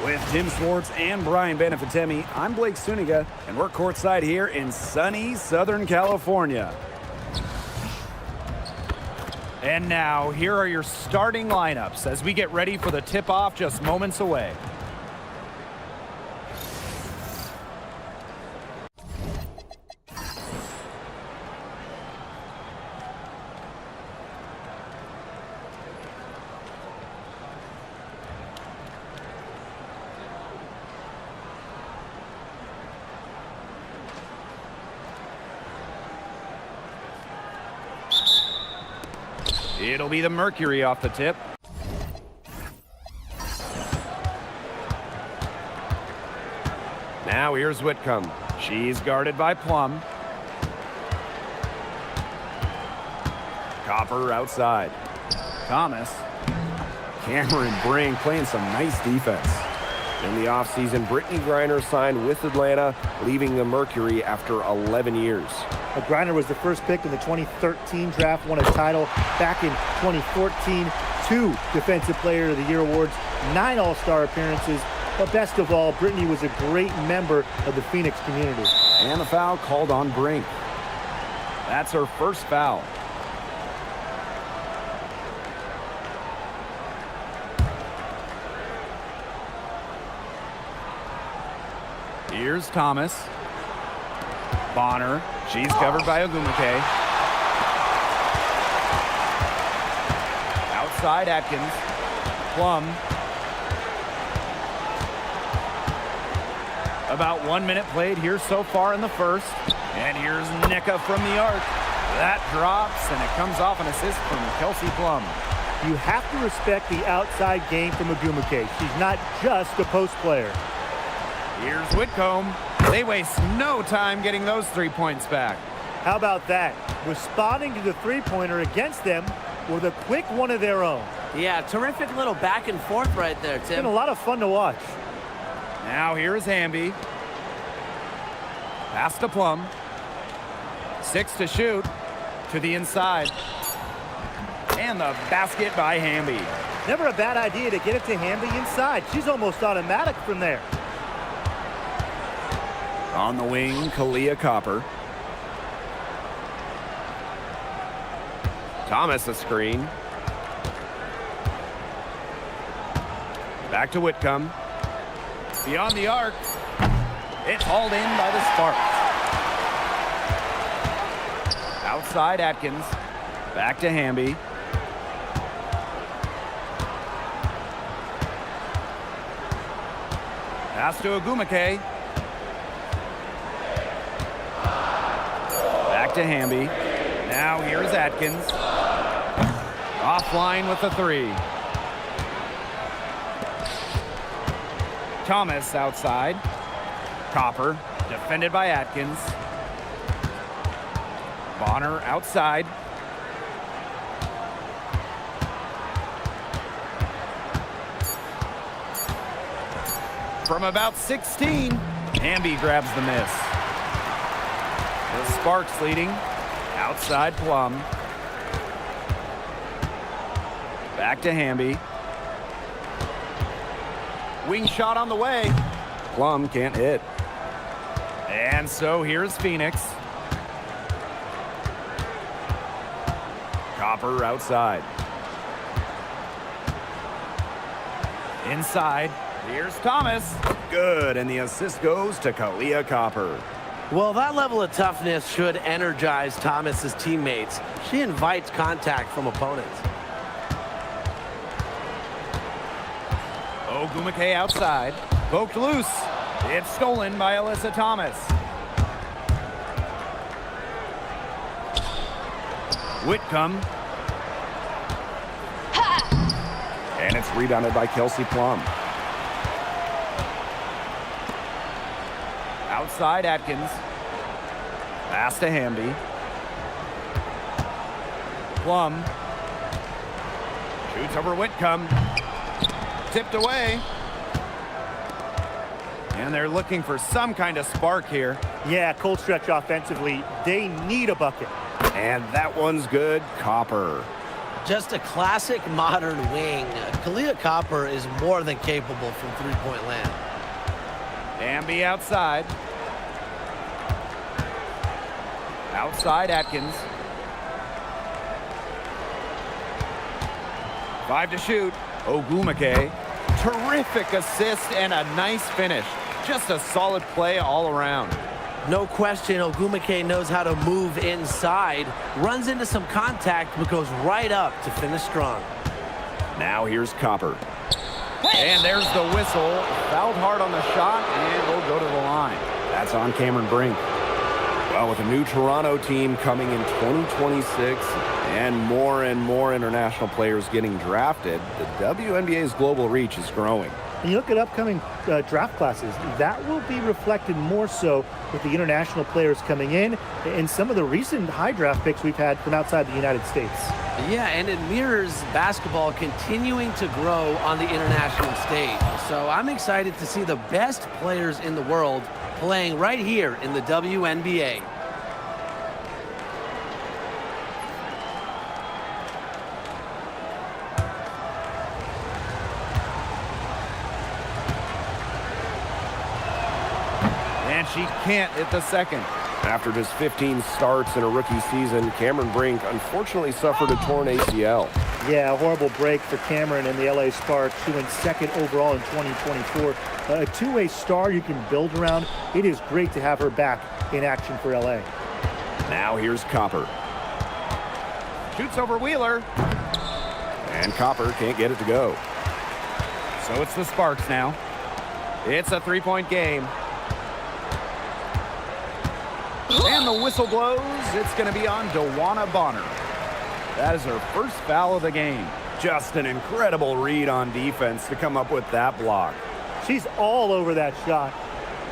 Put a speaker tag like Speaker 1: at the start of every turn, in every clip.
Speaker 1: With Tim Schwartz and Brian Benefitemi, I'm Blake Suniga, and we're courtside here in sunny Southern California.
Speaker 2: And now, here are your starting lineups as we get ready for the tip-off just moments away. It'll be the Mercury off the tip. Now here's Whitcomb. She's guarded by Plum. Copper outside. Thomas.
Speaker 1: Cameron Brink playing some nice defense.
Speaker 3: In the offseason, Brittany Griner signed with Atlanta, leaving the Mercury after 11 years.
Speaker 4: Griner was the first pick in the 2013 draft, won a title back in 2014, 2 Defensive Player of the Year awards, 9 All-Star appearances, but best of all, Brittany was a great member of the Phoenix community.
Speaker 1: And the foul called on Brink.
Speaker 2: That's her first foul. Here's Thomas. Bonner. She's covered by Ogumake. Outside Atkins. Plum. About 1 minute played here so far in the first. And here's Nneka from the arc. That drops, and it comes off an assist from Kelsey Plum.
Speaker 4: You have to respect the outside game from Ogumake. She's not just a post player.
Speaker 2: Here's Whitcomb. They waste no time getting those 3 points back.
Speaker 4: How about that? Responding to the three-pointer against them with a quick one of their own.
Speaker 5: Yeah, terrific little back and forth right there, Tim.
Speaker 4: It's been a lot of fun to watch.
Speaker 2: Now here is Hamby. Pass to Plum. 6 to shoot. To the inside. And the basket by Hamby.
Speaker 4: Never a bad idea to get it to Hamby inside. She's almost automatic from there.
Speaker 1: On the wing, Kalia Copper.
Speaker 3: Thomas a screen.
Speaker 2: Back to Whitcomb. Beyond the arc. It's hauled in by the Sparks. Outside Atkins. Back to Hamby. Pass to Ogumake. Back to Hamby. Now here's Atkins. Offline with the 3. Thomas outside. Copper, defended by Atkins. Bonner outside. From about 16, Hamby grabs the miss. The Sparks leading. Outside Plum. Back to Hamby. Wing shot on the way.
Speaker 1: Plum can't hit.
Speaker 2: And so here's Phoenix. Copper outside. Inside. Here's Thomas.
Speaker 1: Good, and the assist goes to Kalia Copper.
Speaker 5: Well, that level of toughness should energize Thomas's teammates. She invites contact from opponents.
Speaker 2: Ogumake outside. Poked loose. It's stolen by Alyssa Thomas. Whitcomb.
Speaker 1: And it's rebounded by Kelsey Plum.
Speaker 2: Outside Atkins. Pass to Hamby. Plum. Shoots over Whitcomb. Tipped away. And they're looking for some kind of spark here.
Speaker 4: Yeah, cold stretch offensively. They need a bucket.
Speaker 1: And that one's good. Copper.
Speaker 5: Just a classic modern wing. Kalia Copper is more than capable from three-point land.
Speaker 2: Bambi outside. Outside Atkins. 5 to shoot. Ogumake. Terrific assist and a nice finish. Just a solid play all around.
Speaker 5: No question, Ogumake knows how to move inside. Runs into some contact, but goes right up to finish strong.
Speaker 3: Now here's Copper.
Speaker 2: And there's the whistle. Fouled hard on the shot, and will go to the line.
Speaker 3: That's on Cameron Brink. Well, with a new Toronto team coming in 2026 and more international players getting drafted, the WNBA's global reach is growing.
Speaker 4: And you look at upcoming draft classes, that will be reflected more so with the international players coming in and some of the recent high draft picks we've had from outside the United States.
Speaker 5: Yeah, and it mirrors basketball continuing to grow on the international stage. So I'm excited to see the best players in the world playing right here in the WNBA.
Speaker 2: And she can't hit the second.
Speaker 3: After just 15 starts in a rookie season, Cameron Brink unfortunately suffered a torn ACL.
Speaker 4: Yeah, a horrible break for Cameron and the LA Sparks, who went second overall in 2024. A two-way star you can build around. It is great to have her back in action for LA.
Speaker 3: Now here's Copper.
Speaker 2: Shoots over Wheeler.
Speaker 3: And Copper can't get it to go.
Speaker 2: So it's the Sparks now. It's a three-point game. And the whistle blows. It's going to be on Dewana Bonner.
Speaker 1: That is her first foul of the game. Just an incredible read on defense to come up with that block.
Speaker 4: She's all over that shot.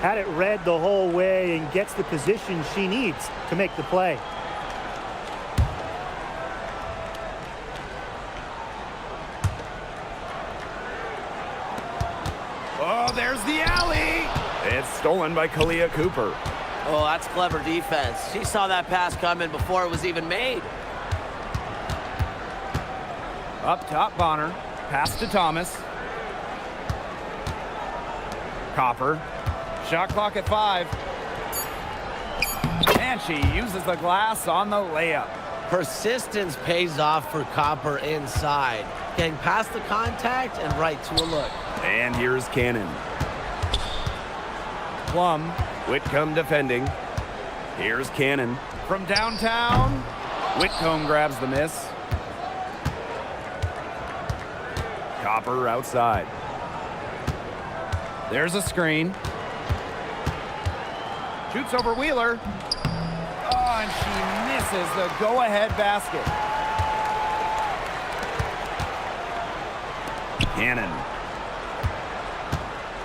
Speaker 4: Had it read the whole way and gets the position she needs to make the play.
Speaker 2: Oh, there's the alley.
Speaker 1: It's stolen by Kalia Cooper.
Speaker 5: Oh, that's clever defense. She saw that pass coming before it was even made.
Speaker 2: Up top, Bonner. Pass to Thomas. Copper. Shot clock at 5. And she uses the glass on the layup.
Speaker 5: Persistence pays off for Copper inside. Getting past the contact and right to a look.
Speaker 1: And here's Cannon.
Speaker 2: Plum.
Speaker 1: Whitcomb defending. Here's Cannon.
Speaker 2: From downtown. Whitcomb grabs the miss.
Speaker 1: Copper outside.
Speaker 2: There's a screen. Shoots over Wheeler. Oh, and she misses the go-ahead basket.
Speaker 1: Cannon.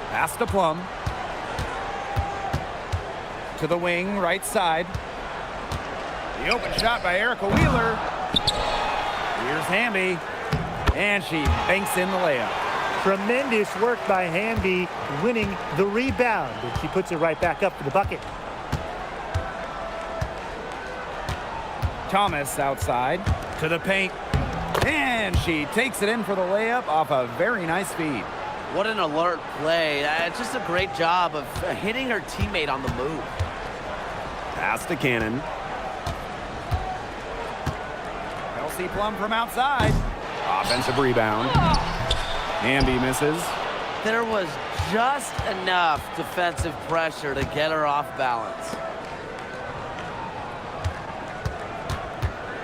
Speaker 2: Pass to Plum. To the wing, right side. The open shot by Erica Wheeler. Here's Hamby. And she banks in the layup.
Speaker 4: Tremendous work by Hamby, winning the rebound. And she puts it right back up to the bucket.
Speaker 2: Thomas outside to the paint. And she takes it in for the layup off a very nice feed.
Speaker 5: What an alert play. Just a great job of hitting her teammate on the move.
Speaker 1: Pass to Cannon.
Speaker 2: Kelsey Plum from outside.
Speaker 1: Offensive rebound. Hamby misses.
Speaker 5: There was just enough defensive pressure to get her off balance.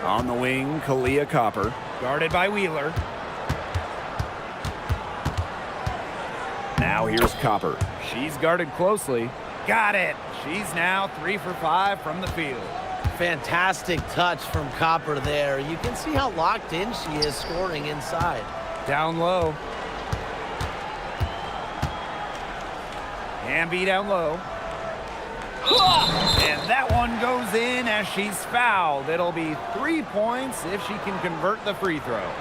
Speaker 1: On the wing, Kalia Copper.
Speaker 2: Guarded by Wheeler.
Speaker 1: Now here's Copper.
Speaker 2: She's guarded closely. Got it. She's now 3 for 5 from the field.
Speaker 5: Fantastic touch from Copper there. You can see how locked in she is scoring inside.
Speaker 2: Down low. Hamby down low. And that one goes in as she's fouled. It'll be 3 points if she can convert the free throw.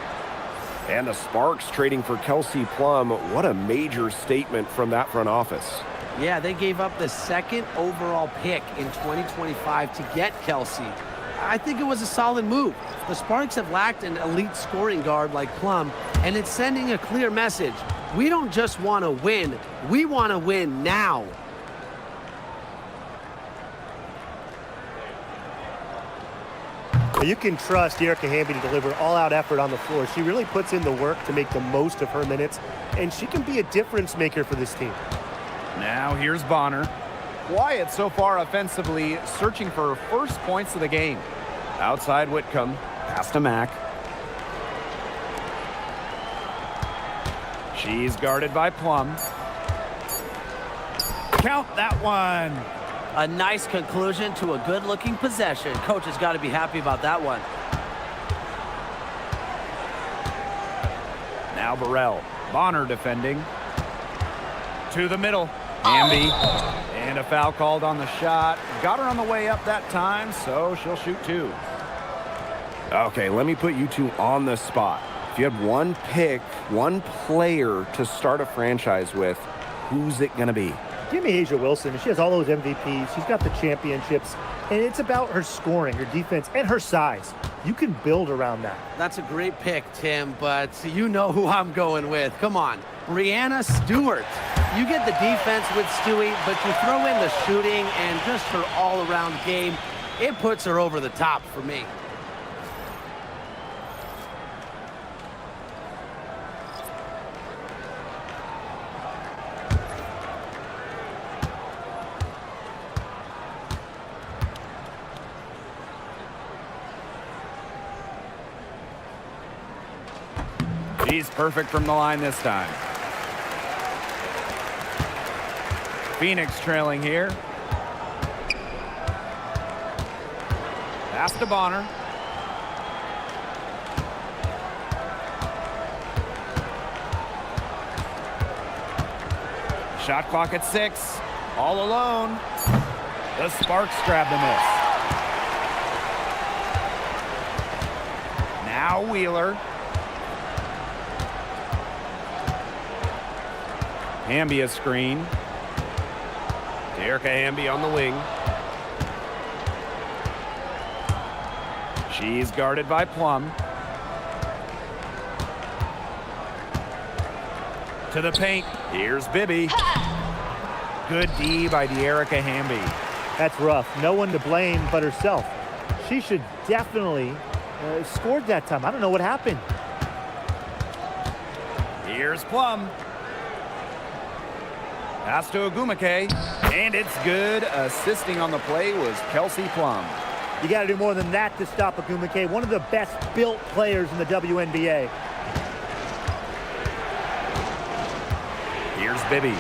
Speaker 3: And the Sparks trading for Kelsey Plum. What a major statement from that front office.
Speaker 5: Yeah, they gave up the 2nd overall pick in 2025 to get Kelsey. I think it was a solid move. The Sparks have lacked an elite scoring guard like Plum, and it's sending a clear message. We don't just want to win, we want to win now.
Speaker 4: You can trust Erica Hamby to deliver all-out effort on the floor. She really puts in the work to make the most of her minutes, and she can be a difference maker for this team.
Speaker 2: Now here's Bonner. Quiet so far offensively, searching for her first points of the game.
Speaker 3: Outside Whitcomb, pass to Mack.
Speaker 2: She's guarded by Plum. Count that one.
Speaker 5: A nice conclusion to a good-looking possession. Coach has got to be happy about that one.
Speaker 2: Now Burrell. Bonner defending. To the middle. Hamby. And a foul called on the shot. Got her on the way up that time, so she'll shoot 2.
Speaker 3: Okay, let me put you two on the spot. If you had one pick, one player to start a franchise with, who's it going to be?
Speaker 4: Give me Asia Wilson. She has all those MVPs. She's got the championships. And it's about her scoring, her defense, and her size. You can build around that.
Speaker 5: That's a great pick, Tim, but you know who I'm going with. Come on, Brianna Stewart. You get the defense with Stewie, but you throw in the shooting and just her all-around game. It puts her over the top for me.
Speaker 2: She's perfect from the line this time. Phoenix trailing here. Pass to Bonner. Shot clock at 6. All alone. The Sparks grab the miss. Now Wheeler. Hamby a screen.
Speaker 3: Erica Hamby on the wing.
Speaker 2: She's guarded by Plum. To the paint. Here's Bibby. Good D by Erica Hamby.
Speaker 4: That's rough. No one to blame but herself. She should definitely scored that time. I don't know what happened.
Speaker 2: Here's Plum. Pass to Agumake, and it's good. Assisting on the play was Kelsey Plum.
Speaker 4: You got to do more than that to stop Agumake, one of the best built players in the WNBA.
Speaker 2: Here's Bibby.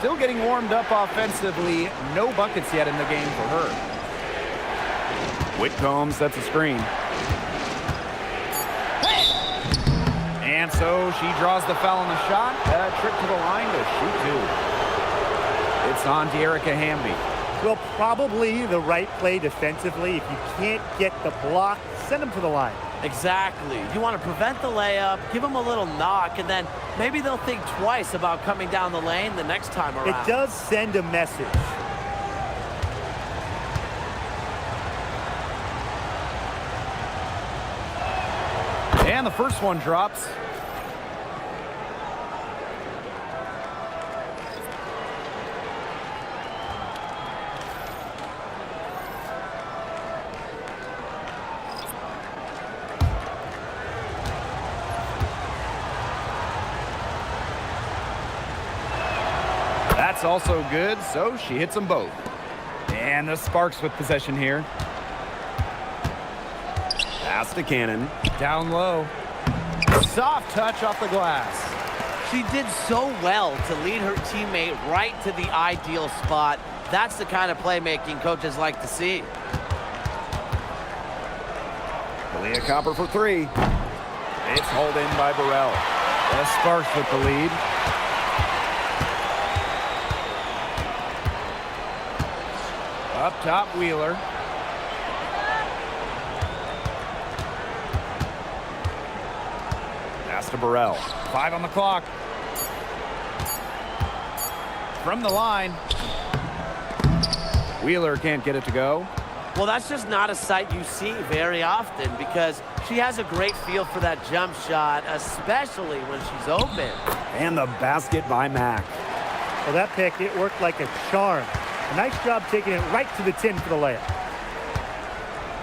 Speaker 2: Still getting warmed up offensively. No buckets yet in the game for her. Whitcomb sets a screen. And so she draws the foul on the shot. A trip to the line to shoot 2. It's on to Erica Hamby.
Speaker 4: Well, probably the right play defensively. If you can't get the block, send them to the line.
Speaker 5: Exactly. You want to prevent the layup, give them a little knock, and then maybe they'll think twice about coming down the lane the next time around.
Speaker 4: It does send a message.
Speaker 2: And the first one drops. That's also good, so she hits them both. And the Sparks with possession here.
Speaker 3: Pass to Cannon.
Speaker 2: Down low. Soft touch off the glass.
Speaker 5: She did so well to lead her teammate right to the ideal spot. That's the kind of playmaking coaches like to see.
Speaker 3: Leah Copper for 3.
Speaker 2: It's hauled in by Burrell. The Sparks with the lead. Up top, Wheeler. Pass to Burrell. 5 on the clock. From the line. Wheeler can't get it to go.
Speaker 5: Well, that's just not a sight you see very often because she has a great feel for that jump shot, especially when she's open.
Speaker 1: And the basket by Mac.
Speaker 4: Well, that pick, it worked like a charm. A nice job taking it right to the tin for the layup.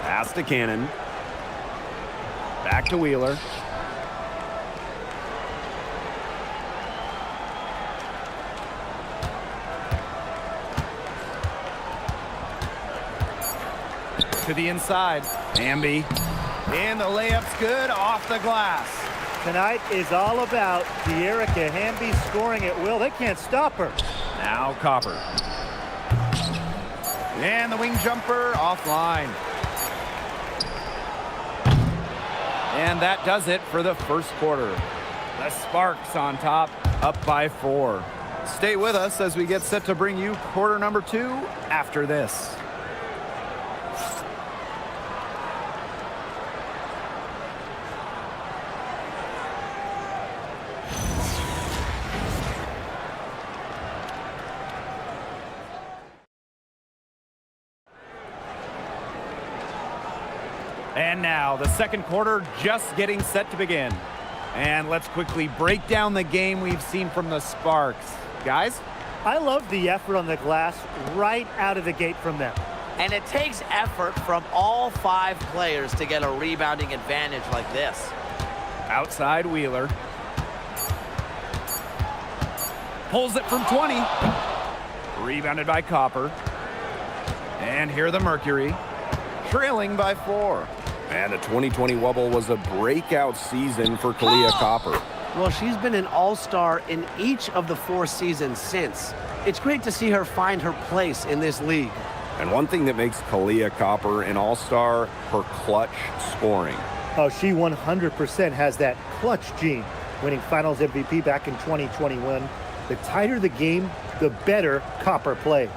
Speaker 1: Pass to Cannon. Back to Wheeler.
Speaker 2: To the inside. Amby. And the layup's good off the glass.
Speaker 4: Tonight is all about De'Erica Hamby scoring at will. They can't stop her.
Speaker 2: Now Copper. And the wing jumper offline. And that does it for the first quarter. The Sparks on top, up by 4. Stay with us as we get set to bring you quarter number 2 after this. And now the second quarter just getting set to begin. And let's quickly break down the game we've seen from the Sparks. Guys?
Speaker 4: I love the effort on the glass right out of the gate from them.
Speaker 5: And it takes effort from all 5 players to get a rebounding advantage like this.
Speaker 2: Outside Wheeler. Pulls it from 20. Rebounded by Copper. And here the Mercury. Trailing by 4.
Speaker 3: And the 2020 Wubble was a breakout season for Kahleah Copper.
Speaker 5: Well, she's been an all-star in each of the 4 seasons since. It's great to see her find her place in this league.
Speaker 3: And one thing that makes Kahleah Copper an all-star, her clutch scoring.
Speaker 4: Oh, she 100% has that clutch gene, winning Finals MVP back in 2021. The tighter the game, the better Copper plays.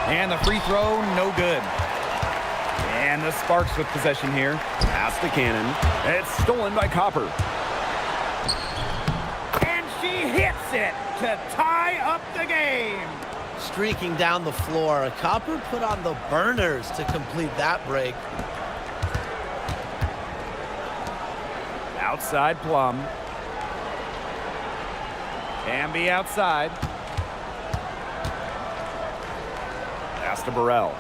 Speaker 2: And the free throw, no good. And the Sparks with possession here.
Speaker 1: Pass to Cannon. It's stolen by Copper.
Speaker 2: And she hits it to tie up the game.
Speaker 5: Streaking down the floor, Copper put on the burners to complete that break.
Speaker 2: Outside Plum. Amby outside.
Speaker 1: Pass to Burrell.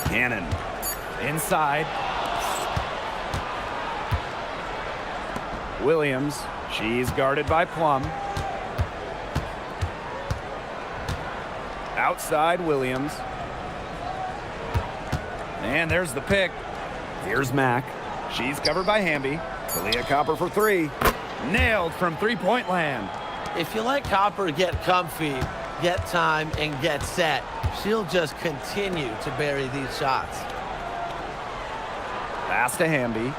Speaker 1: Cannon.
Speaker 2: Inside. Williams. She's guarded by Plum. Outside Williams. And there's the pick.
Speaker 1: Here's Mac.
Speaker 2: She's covered by Hamby.
Speaker 1: Kahleah Copper for 3.
Speaker 2: Nailed from three-point land.
Speaker 5: If you let Copper get comfy, get time, and get set, she'll just continue to bury these shots.
Speaker 2: Pass to Hamby.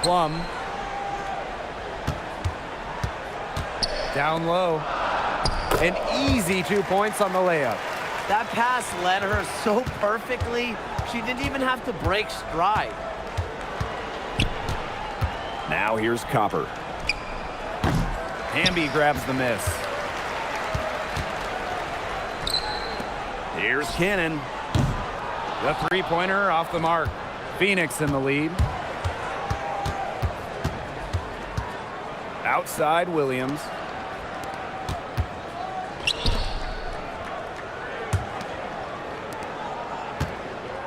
Speaker 2: Plum. Down low. An easy 2 points on the layup.
Speaker 5: That pass led her so perfectly, she didn't even have to break stride.
Speaker 1: Now here's Copper.
Speaker 2: Hamby grabs the miss.
Speaker 1: Here's Cannon.
Speaker 2: The three-pointer off the mark. Phoenix in the lead. Outside Williams.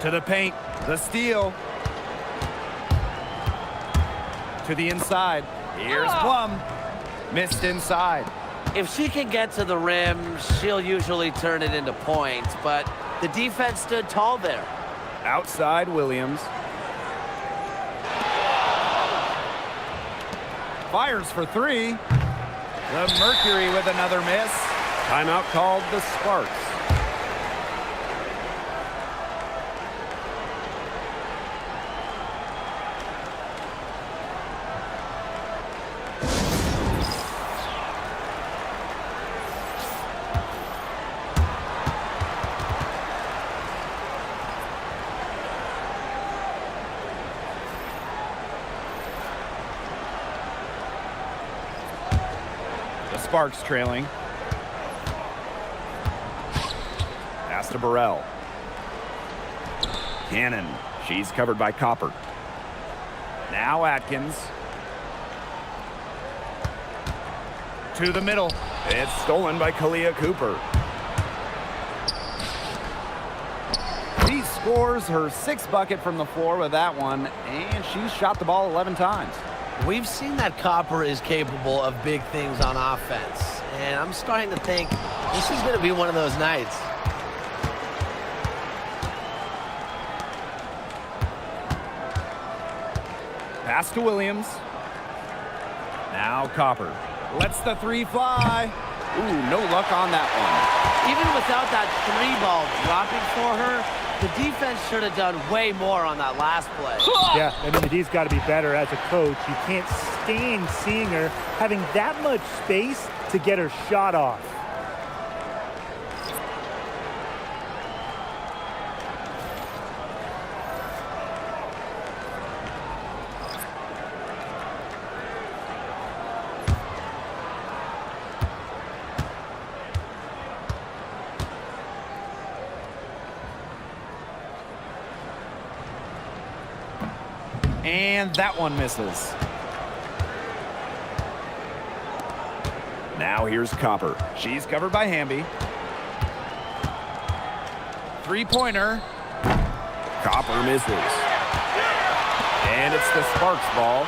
Speaker 2: To the paint. The steal. To the inside. Here's Plum. Missed inside.
Speaker 5: If she can get to the rim, she'll usually turn it into points, but the defense stood tall there.
Speaker 2: Outside Williams. Fires for 3. The Mercury with another miss.
Speaker 1: Timeout called the Sparks.
Speaker 2: The Sparks trailing. Pass to Burrell. Cannon. She's covered by Copper. Now Atkins. To the middle. It's stolen by Kalia Cooper. She scores her 6th bucket from the floor with that one, and she's shot the ball 11 times.
Speaker 5: We've seen that Copper is capable of big things on offense, and I'm starting to think this is going to be one of those nights.
Speaker 2: Pass to Williams. Now Copper lets the 3 fly. Ooh, no luck on that one.
Speaker 5: Even without that 3-ball dropping for her, the defense should have done way more on that last play.
Speaker 4: Yeah, I mean, the D's got to be better as a coach. You can't stand seeing her having that much space to get her shot off.
Speaker 2: And that one misses. Now here's Copper. She's covered by Hamby. 3-pointer. Copper misses. And it's the Sparks ball.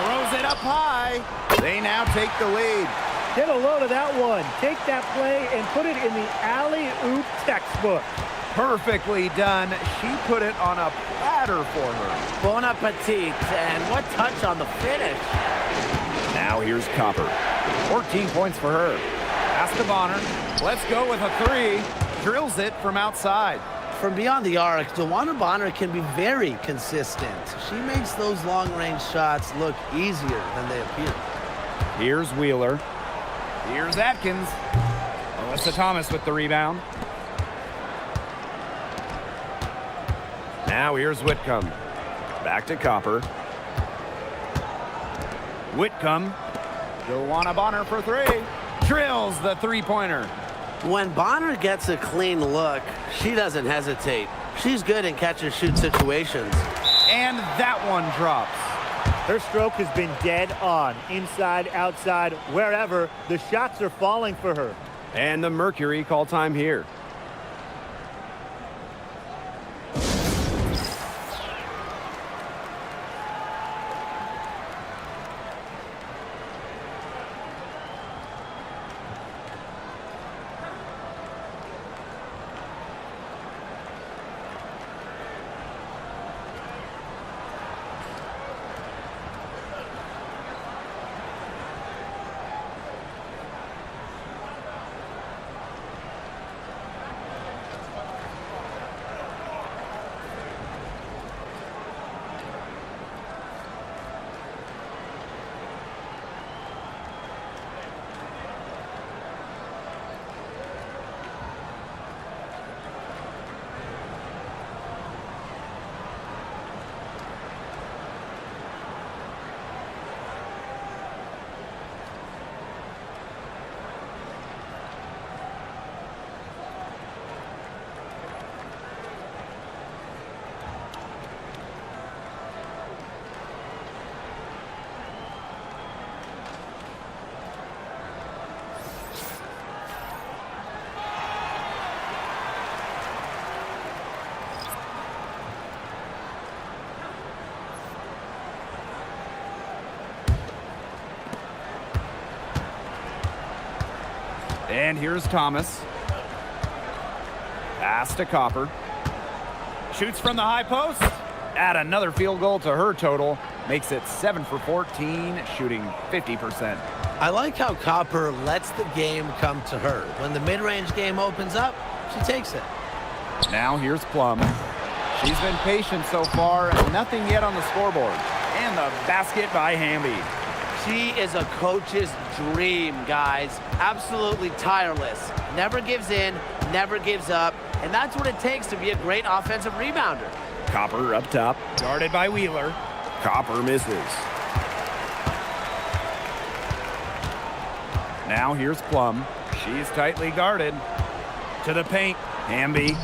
Speaker 2: Throws it up high. They now take the lead.
Speaker 4: Get a load of that one. Take that play and put it in the alley-oop textbook.
Speaker 2: Perfectly done. She put it on a platter for her.
Speaker 5: Bon appetit, and what touch on the finish.
Speaker 2: Now here's Copper. 14 points for her. Pass to Bonner. Let's go with a 3. Drills it from outside.
Speaker 5: From beyond the arc, DeWanna Bonner can be very consistent. She makes those long-range shots look easier than they appear.
Speaker 2: Here's Wheeler. Here's Atkins. Alyssa Thomas with the rebound. Now here's Whitcomb. Back to Copper. Whitcomb. DeWanna Bonner for 3. Drills the 3-pointer.
Speaker 5: When Bonner gets a clean look, she doesn't hesitate. She's good in catch-and-shoot situations.
Speaker 2: And that one drops.
Speaker 4: Her stroke has been dead on. Inside, outside, wherever, the shots are falling for her.
Speaker 3: And the Mercury call time here.
Speaker 2: And here's Thomas. Pass to Copper. Shoots from the high post. Add another field goal to her total. Makes it 7 for 14, shooting 50%.
Speaker 5: I like how Copper lets the game come to her. When the mid-range game opens up, she takes it.
Speaker 2: Now here's Plum. She's been patient so far, and nothing yet on the scoreboard. And the basket by Hamby.
Speaker 5: She is a coach's dream, guys. Absolutely tireless. Never gives in, never gives up. And that's what it takes to be a great offensive rebounder.
Speaker 3: Copper up top.
Speaker 2: Guarded by Wheeler.
Speaker 3: Copper misses.
Speaker 2: Now here's Plum. She's tightly guarded. To the paint. Hamby.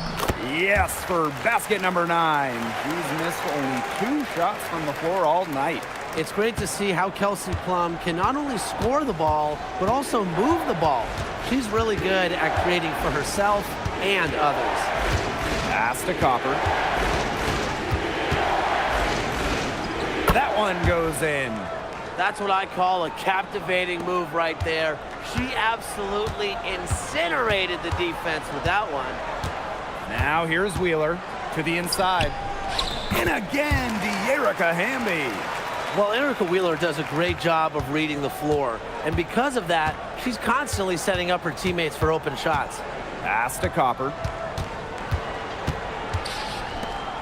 Speaker 2: Yes, for basket number 9. She's missed only 2 shots from the floor all night.
Speaker 5: It's great to see how Kelsey Plum can not only score the ball, but also move the ball. She's really good at creating for herself and others.
Speaker 2: Pass to Copper. That one goes in.
Speaker 5: That's what I call a captivating move right there. She absolutely incinerated the defense with that one.
Speaker 2: Now here's Wheeler to the inside. And again, De'Erica Hamby.
Speaker 5: Well, Erica Wheeler does a great job of reading the floor. And because of that, she's constantly setting up her teammates for open shots.
Speaker 2: Pass to Copper.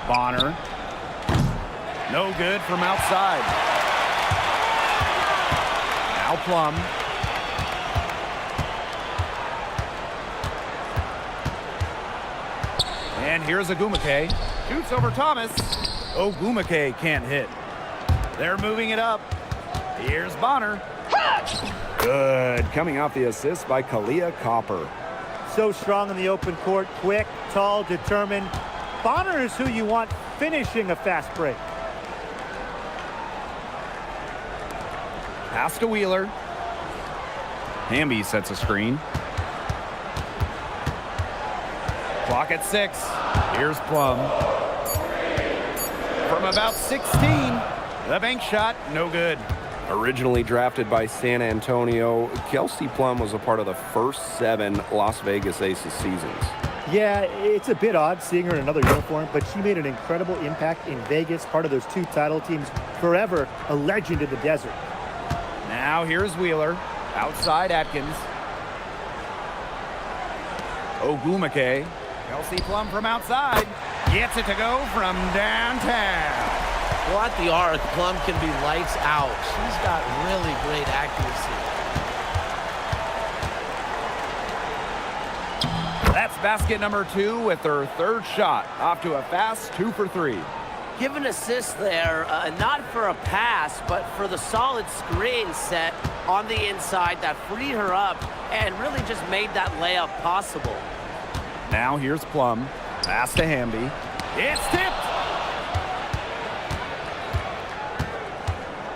Speaker 2: Bonner. No good from outside. Now Plum. And here's Ogumake. Shoots over Thomas. Ogumake can't hit. They're moving it up. Here's Bonner.
Speaker 1: Good. Coming off the assist by Kalia Copper.
Speaker 4: So strong in the open court, quick, tall, determined. Bonner is who you want finishing a fast break.
Speaker 2: Pass to Wheeler. Hamby sets a screen. Clock at 6. Here's Plum. From about 16, the bank shot, no good.
Speaker 3: Originally drafted by San Antonio, Kelsey Plum was a part of the first 7 Las Vegas Aces seasons.
Speaker 4: Yeah, it's a bit odd seeing her in another uniform, but she made an incredible impact in Vegas, part of those 2 title teams, forever a legend in the desert.
Speaker 2: Now here's Wheeler. Outside Atkins. Ogumake. Kelsey Plum from outside. Gets it to go from downtown.
Speaker 5: Well, at the arc, Plum can be lights out. She's got really great accuracy.
Speaker 2: That's basket number 2 with her 3rd shot. Off to a fast 2 for 3.
Speaker 5: Give an assist there, not for a pass, but for the solid screen set on the inside that freed her up and really just made that layup possible.
Speaker 2: Now here's Plum. Pass to Hamby. It's tipped.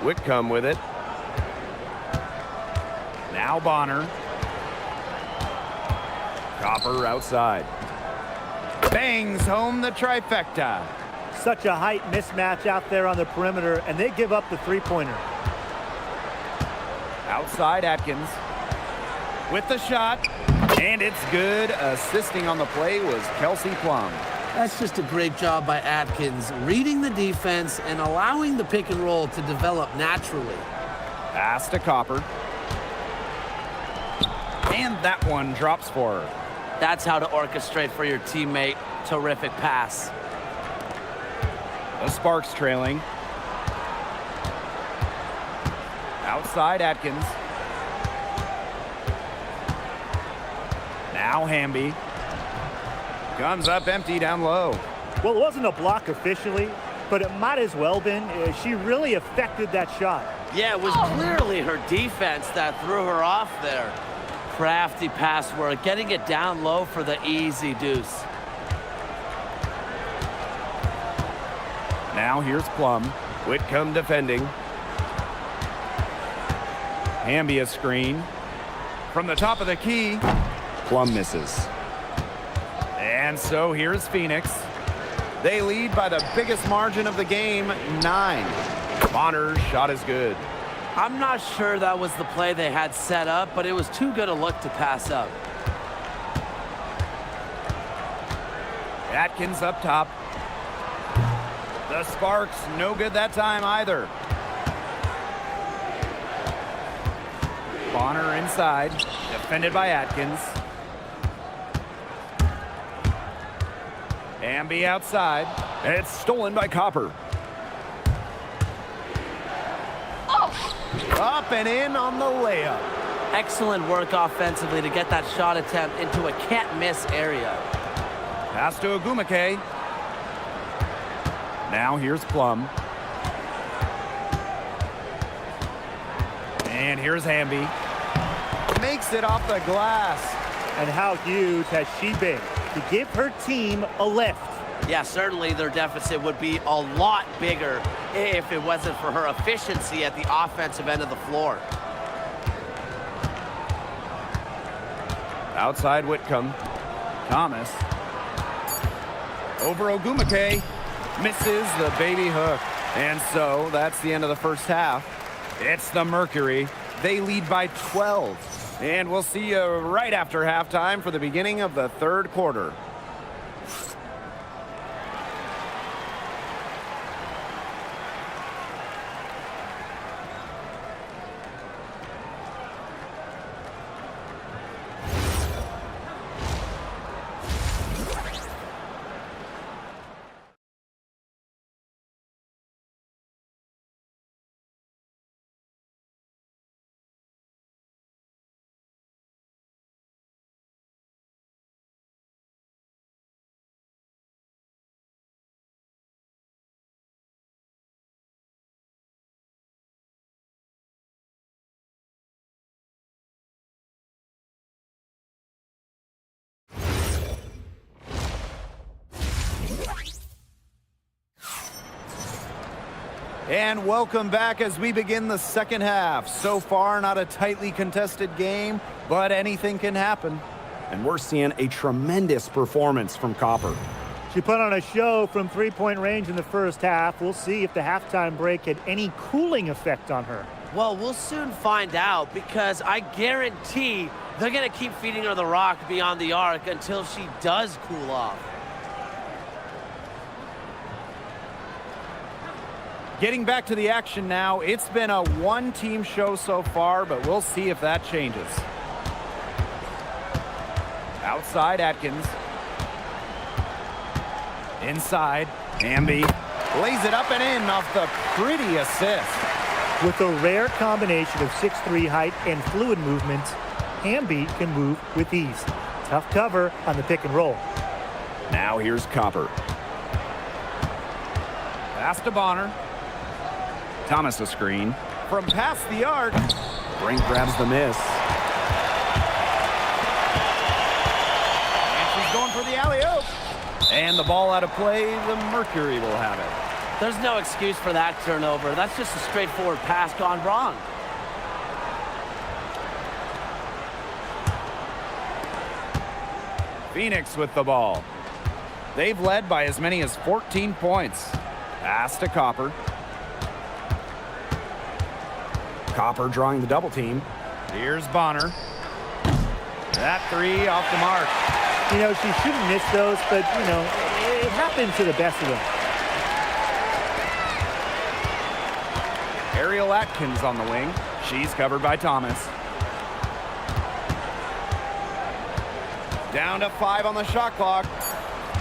Speaker 3: Whitcomb with it.
Speaker 2: Now Bonner. Copper outside. Bangs home the trifecta.
Speaker 4: Such a height mismatch out there on the perimeter, and they give up the 3-pointer.
Speaker 2: Outside Atkins. With the shot. And it's good. Assisting on the play was Kelsey Plum.
Speaker 5: That's just a great job by Atkins, reading the defense and allowing the pick and roll to develop naturally.
Speaker 2: Pass to Copper. And that one drops for her.
Speaker 5: That's how to orchestrate for your teammate. Terrific pass.
Speaker 2: The Sparks trailing. Outside Atkins. Now Hamby. Comes up empty down low.
Speaker 4: Well, it wasn't a block officially, but it might as well been. She really affected that shot.
Speaker 5: Yeah, it was clearly her defense that threw her off there. Crafty pass work, getting it down low for the easy deuce.
Speaker 2: Now here's Plum. Whitcomb defending. Hamby a screen. From the top of the key.
Speaker 1: Plum misses.
Speaker 2: And so here's Phoenix. They lead by the biggest margin of the game, 9. Bonner's shot is good.
Speaker 5: I'm not sure that was the play they had set up, but it was too good a look to pass up.
Speaker 2: Atkins up top. The Sparks, no good that time either. Bonner inside, defended by Atkins. Hamby outside. It's stolen by Copper. Up and in on the layup.
Speaker 5: Excellent work offensively to get that shot attempt into a can't-miss area.
Speaker 2: Pass to Ogumake. Now here's Plum. And here's Hamby. makes it off the glass.
Speaker 4: And how huge has she been to give her team a lift?
Speaker 5: Yeah, certainly their deficit would be a lot bigger if it wasn't for her efficiency at the offensive end of the floor.
Speaker 2: Outside Whitcomb. Thomas. Over Ogumake. Misses the baby hook. And so that's the end of the first half. It's the Mercury. They lead by 12. And we'll see you right after halftime for the beginning of the third quarter. And welcome back as we begin the second half. So far, not a tightly contested game, but anything can happen.
Speaker 1: And we're seeing a tremendous performance from Copper.
Speaker 4: She put on a show from three-point range in the first half. We'll see if the halftime break had any cooling effect on her.
Speaker 5: Well, we'll soon find out, because I guarantee they're going to keep feeding her the rock beyond the arc until she does cool off.
Speaker 2: Getting back to the action now. It's been a one-team show so far, but we'll see if that changes. Outside Atkins. Inside, Hamby lays it up and in off the pretty assist.
Speaker 4: With a rare combination of 6'3" height and fluid movements, Hamby can move with ease. Tough cover on the pick and roll.
Speaker 1: Now here's Copper.
Speaker 2: Pass to Bonner.
Speaker 1: Thomas a screen.
Speaker 2: From past the arc.
Speaker 1: Brink grabs the miss.
Speaker 2: And she's going for the alley-oop. And the ball out of play. The Mercury will have it.
Speaker 5: There's no excuse for that turnover. That's just a straightforward pass gone wrong.
Speaker 2: Phoenix with the ball. They've led by as many as 14 points. Pass to Copper.
Speaker 1: Copper drawing the double team.
Speaker 2: Here's Bonner. That three off the mark.
Speaker 4: You know, she shouldn't miss those, but, you know, it happens to the best of them.
Speaker 2: Ariel Atkins on the wing. She's covered by Thomas. Down to 5 on the shot clock.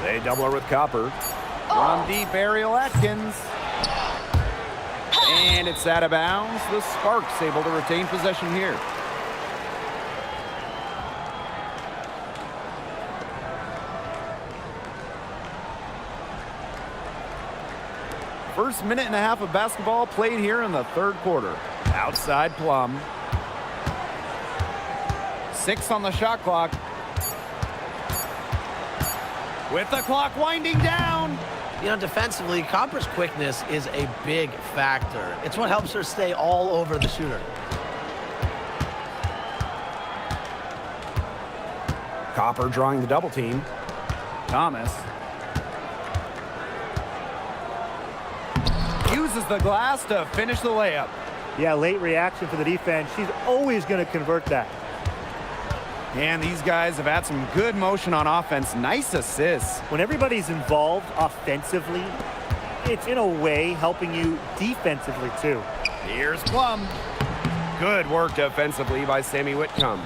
Speaker 1: They double her with Copper.
Speaker 2: Run deep, Ariel Atkins. And it's out of bounds. The Sparks able to retain possession here. First minute and a half of basketball played here in the third quarter. Outside Plum. 6 on the shot clock. With the clock winding down.
Speaker 5: You know, defensively, Copper's quickness is a big factor. It's what helps her stay all over the shooter.
Speaker 1: Copper drawing the double team.
Speaker 2: Thomas. Uses the glass to finish the layup.
Speaker 4: Yeah, late reaction for the defense. She's always going to convert that.
Speaker 2: And these guys have had some good motion on offense. Nice assists.
Speaker 4: When everybody's involved offensively, it's in a way helping you defensively too.
Speaker 2: Here's Plum. Good work defensively by Sammy Whitcomb.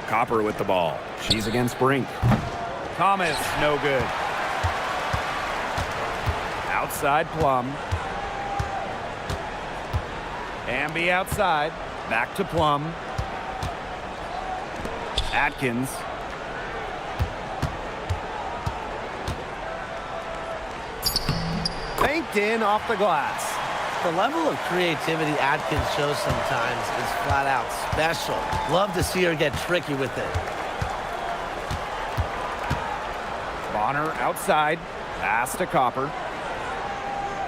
Speaker 1: Copper with the ball. She's against Brink.
Speaker 2: Thomas, no good. Outside Plum. Hamby outside. Back to Plum. Atkins. Banked in off the glass.
Speaker 5: The level of creativity Atkins shows sometimes is flat out special. Love to see her get tricky with it.
Speaker 2: Bonner outside. Pass to Copper.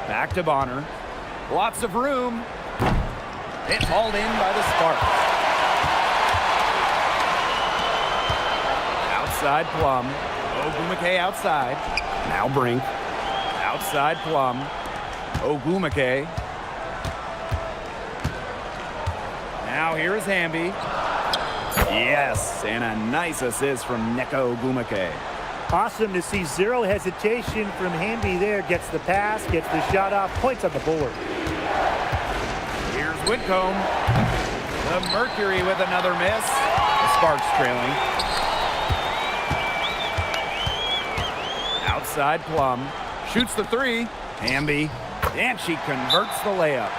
Speaker 2: Back to Bonner. Lots of room. It's hauled in by the Sparks. Outside Plum. Ogumake outside.
Speaker 3: Now Brink.
Speaker 2: Outside Plum. Ogumake. Now here is Hamby. Yes, and a nice assist from Neko Ogumake.
Speaker 4: Awesome to see zero hesitation from Hamby there. Gets the pass, gets the shot off, points on the board.
Speaker 2: Here's Whitcomb. The Mercury with another miss. The Sparks trailing. Outside Plum. Shoots the three. Hamby. And she converts the layup.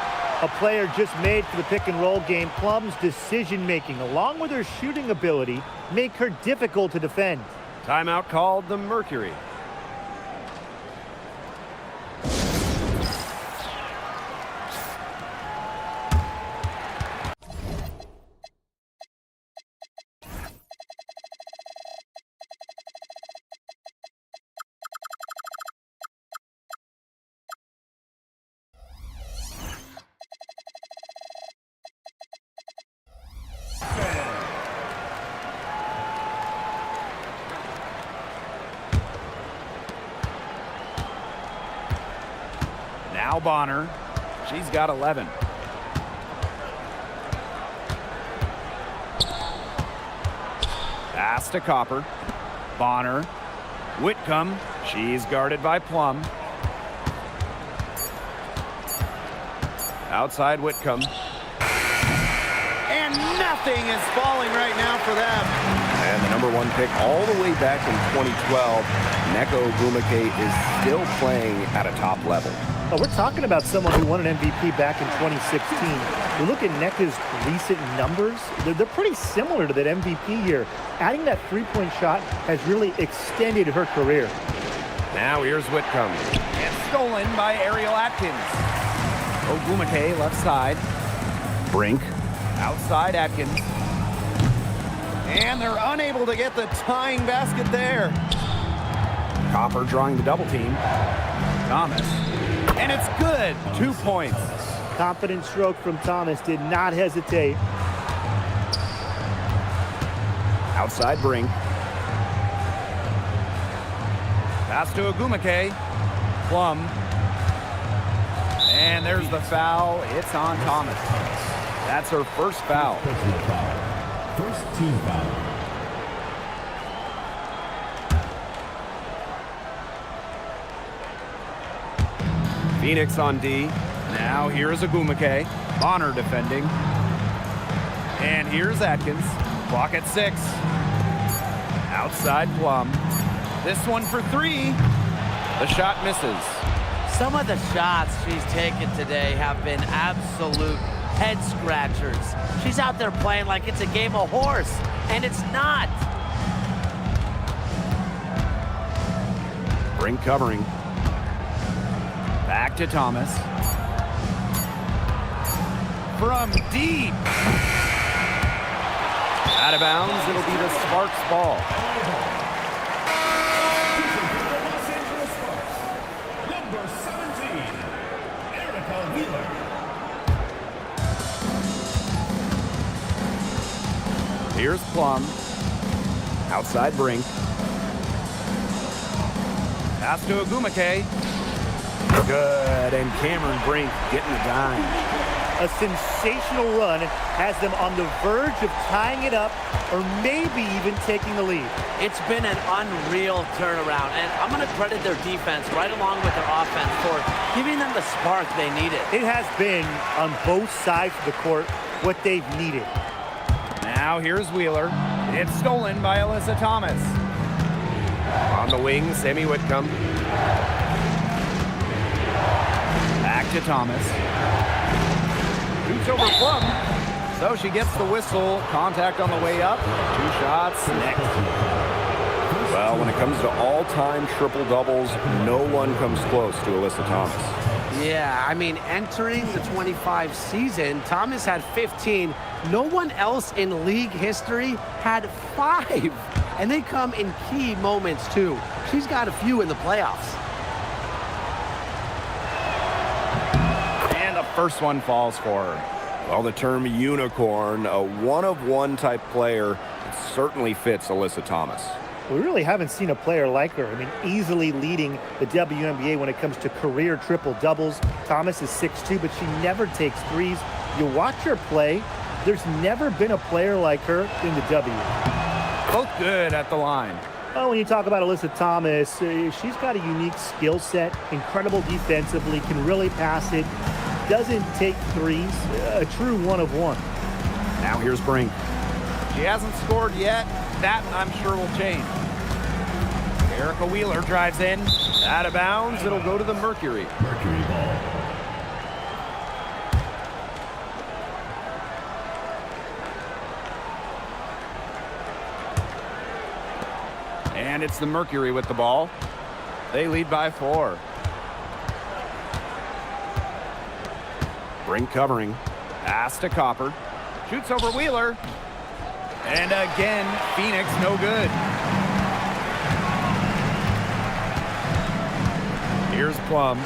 Speaker 4: A player just made for the pick and roll game. Plum's decision making, along with her shooting ability, make her difficult to defend.
Speaker 2: Timeout called the Mercury. Now Bonner. She's got 11. Pass to Copper. Bonner. Whitcomb. She's guarded by Plum. Outside Whitcomb. And nothing is falling right now for them.
Speaker 3: And the #1 pick all the way back in 2012, Neko Ogumake is still playing at a top level.
Speaker 4: Oh, we're talking about someone who won an MVP back in 2016. You look at Neka's recent numbers, they're pretty similar to that MVP year. Adding that three-point shot has really extended her career.
Speaker 2: Now here's Whitcomb. And stolen by Ariel Atkins. Ogumake left side.
Speaker 3: Brink.
Speaker 2: Outside Atkins. And they're unable to get the tying basket there. Copper drawing the double team. Thomas. And it's good. 2 points.
Speaker 4: Confident stroke from Thomas, did not hesitate.
Speaker 2: Outside Brink. Pass to Ogumake. Plum. And there's the foul. It's on Thomas. That's her first foul.
Speaker 6: First team foul.
Speaker 2: Phoenix on D. Now here's Ogumake. Bonner defending. And here's Atkins. Clock at 6. Outside Plum. This one for 3. The shot misses.
Speaker 5: Some of the shots she's taken today have been absolute head scratchers. She's out there playing like it's a game of horse, and it's not.
Speaker 2: Brink covering. Back to Thomas. From deep. Out of bounds, it'll be the Sparks ball.
Speaker 6: Number 17, Erica Wheeler.
Speaker 2: Here's Plum. Outside Brink. Pass to Ogumake. Good, and Cameron Brink getting the dime.
Speaker 4: A sensational run has them on the verge of tying it up or maybe even taking the lead.
Speaker 5: It's been an unreal turnaround, and I'm going to credit their defense right along with their offense for giving them the spark they needed.
Speaker 4: It has been, on both sides of the court, what they've needed.
Speaker 2: Now here's Wheeler. It's stolen by Alyssa Thomas. On the wing, Sammy Whitcomb. Back to Thomas. Shoots over Plum. So she gets the whistle. Contact on the way up. 2 shots next.
Speaker 3: Well, when it comes to all-time triple-doubles, no one comes close to Alyssa Thomas.
Speaker 5: Yeah, I mean, entering the 25 season, Thomas had 15. No one else in league history had 5. And they come in key moments, too. She's got a few in the playoffs.
Speaker 2: And the first one falls for her.
Speaker 3: Well, the term unicorn, a one-of-one type player, it certainly fits Alyssa Thomas.
Speaker 4: We really haven't seen a player like her. I mean, easily leading the WNBA when it comes to career triple-doubles. Thomas is 6'2", but she never takes threes. You watch her play, there's never been a player like her in the W.
Speaker 2: Both good at the line.
Speaker 4: Well, when you talk about Alyssa Thomas, she's got a unique skill set, incredible defensively, can really pass it, doesn't take threes, a true one-of-one.
Speaker 3: Now here's Brink.
Speaker 2: She hasn't scored yet. That, I'm sure, will change. Erica Wheeler drives in. Out of bounds. It'll go to the Mercury.
Speaker 6: Mercury ball.
Speaker 2: And it's the Mercury with the ball. They lead by 4.
Speaker 3: Brink covering.
Speaker 2: Pass to Copper. Shoots over Wheeler. And again, Phoenix no good. Here's Plum.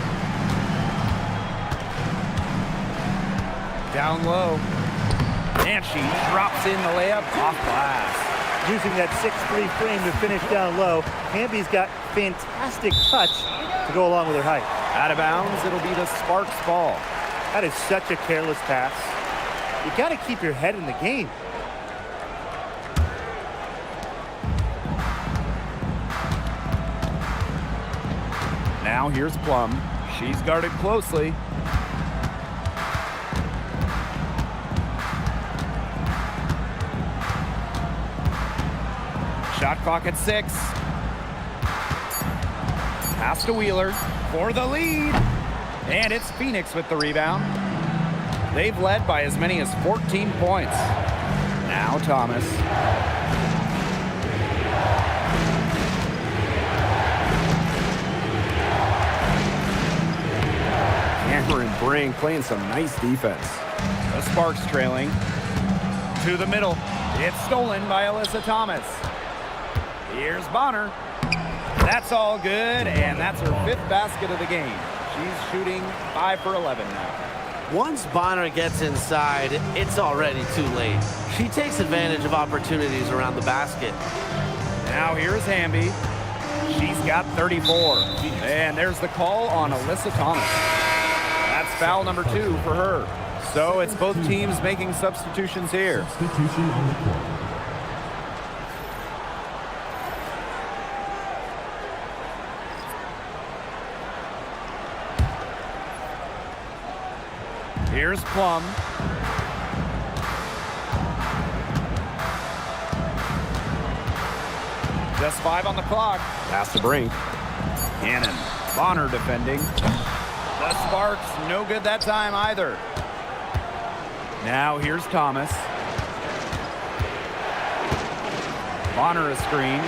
Speaker 2: Down low. And she drops in the layup off glass.
Speaker 4: Using that 6'3" frame to finish down low, Hamby's got fantastic touch to go along with her height.
Speaker 2: Out of bounds, it'll be the Sparks ball.
Speaker 4: That is such a careless pass. You got to keep your head in the game.
Speaker 2: Now here's Plum. She's guarded closely. Shot clock at 6. Pass to Wheeler for the lead. And it's Phoenix with the rebound. They've led by as many as 14 points. Now Thomas.
Speaker 3: Cameron Brink playing some nice defense.
Speaker 2: The Sparks trailing. To the middle. It's stolen by Alyssa Thomas. Here's Bonner. That's all good, and that's her 5th basket of the game. She's shooting 5 for 11 now.
Speaker 5: Once Bonner gets inside, it's already too late. She takes advantage of opportunities around the basket.
Speaker 2: Now here's Hamby. She's got 34. And there's the call on Alyssa Thomas. That's foul number 2 for her. So it's both teams making substitutions here.
Speaker 6: Substitution on the court.
Speaker 2: Here's Plum. Just 5 on the clock.
Speaker 3: Pass to Brink.
Speaker 2: Cannon. Bonner defending. The Sparks, no good that time either. Now here's Thomas. Bonner a screen.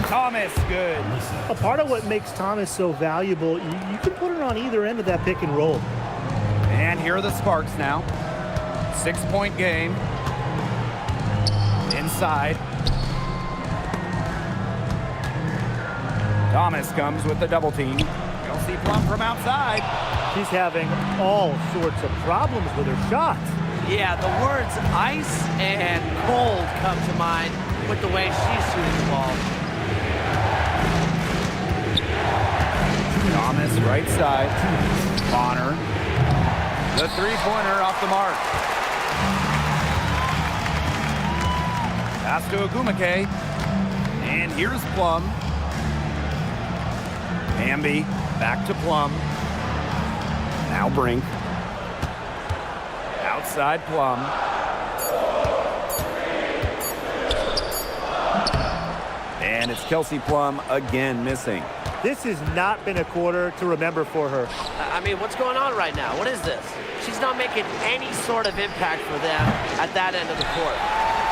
Speaker 2: Thomas, good.
Speaker 4: A part of what makes Thomas so valuable, you can put her on either end of that pick and roll.
Speaker 2: And here are the Sparks now. 6-point game. Inside. Thomas comes with the double team. You'll see Plum from outside.
Speaker 4: She's having all sorts of problems with her shots.
Speaker 5: Yeah, the words ice and cold come to mind with the way she's shooting the ball.
Speaker 2: Thomas, right side. Bonner. The three-pointer off the mark. Pass to Agumake. And here's Plum. Hamby back to Plum.
Speaker 3: Now Brink.
Speaker 2: Outside Plum. And it's Kelsey Plum again missing.
Speaker 4: This has not been a quarter to remember for her.
Speaker 5: I mean, what's going on right now? What is this? She's not making any sort of impact for them at that end of the court.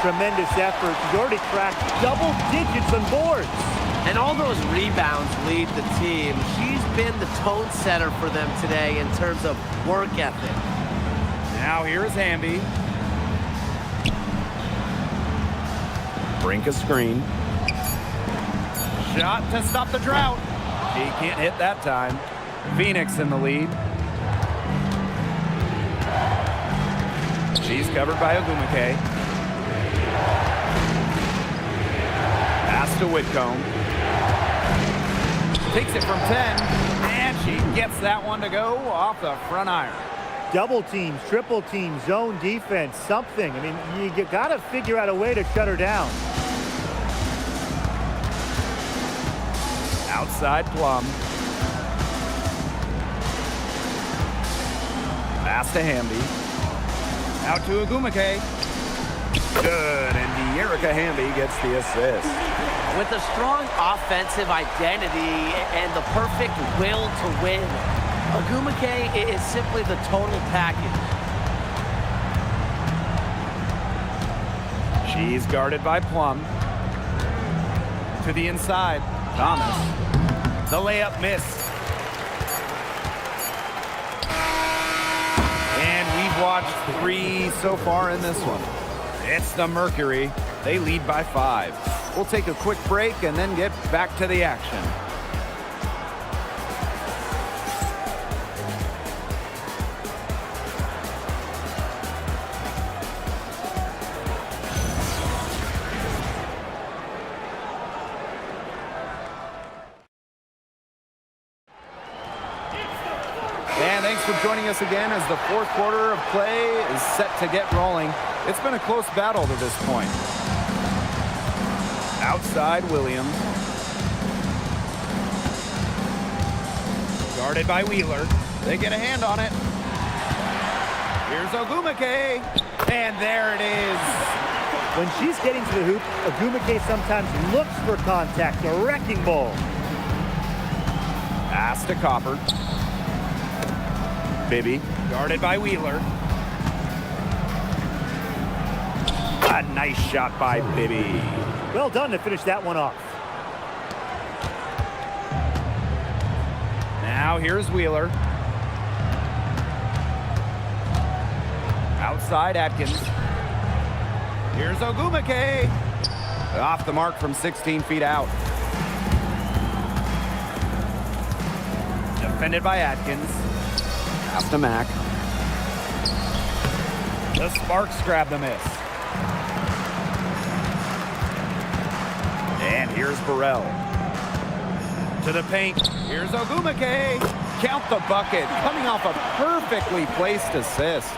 Speaker 4: Tremendous effort. She's already cracked double digits on boards.
Speaker 5: And all those rebounds lead the team. She's been the tone setter for them today in terms of work ethic.
Speaker 2: Now here's Hamby.
Speaker 3: Brink a screen.
Speaker 2: Shot to stop the drought. He can't hit that time. Phoenix in the lead. She's covered by Ogumake. Pass to Whitcomb. Takes it from 10, and she gets that one to go off the front iron.
Speaker 4: Double teams, triple teams, zone defense, something. I mean, you got to figure out a way to shut her down.
Speaker 2: Outside Plum. Pass to Hamby. Out to Ogumake. Good, and De'Erica Hamby gets the assist.
Speaker 5: With a strong offensive identity and the perfect will to win, Ogumake is simply the total package.
Speaker 2: She's guarded by Plum. To the inside, Thomas. The layup missed. And we've watched 3 so far in this one. It's the Mercury. They lead by 5. We'll take a quick break and then get back to the action. And thanks for joining us again as the 4th quarter of play is set to get rolling. It's been a close battle to this point. Outside Williams. Guarded by Wheeler. They get a hand on it. Here's Ogumake. And there it is.
Speaker 4: When she's getting to the hoop, Ogumake sometimes looks for contact, a wrecking ball.
Speaker 2: Pass to Copper. Bibby. Guarded by Wheeler. A nice shot by Bibby.
Speaker 4: Well done to finish that one off.
Speaker 2: Now here's Wheeler. Outside Atkins. Here's Ogumake. Off the mark from 16 feet out. Defended by Atkins. Pass to Mack. The Sparks grab the miss. And here's Burrell. To the paint. Here's Ogumake. Count the bucket. Coming off a perfectly placed assist.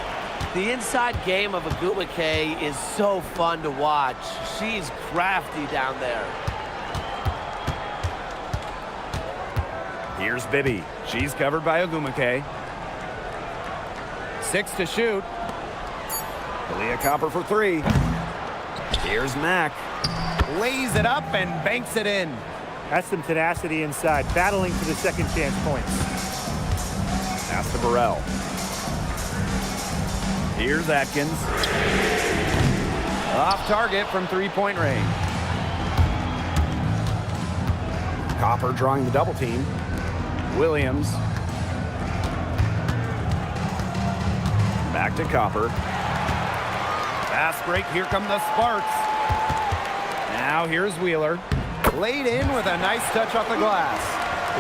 Speaker 5: The inside game of Ogumake is so fun to watch. She's crafty down there.
Speaker 2: Here's Bibby. She's covered by Ogumake. 6 to shoot. Kalia Copper for 3. Here's Mack. Lays it up and banks it in.
Speaker 4: That's some tenacity inside, battling for the second chance points.
Speaker 2: Pass to Burrell. Here's Atkins. Off target from 3-point range. Copper drawing the double team. Williams. Back to Copper. Fast break. Here come the Sparks. Now here's Wheeler. Laid in with a nice touch off the glass.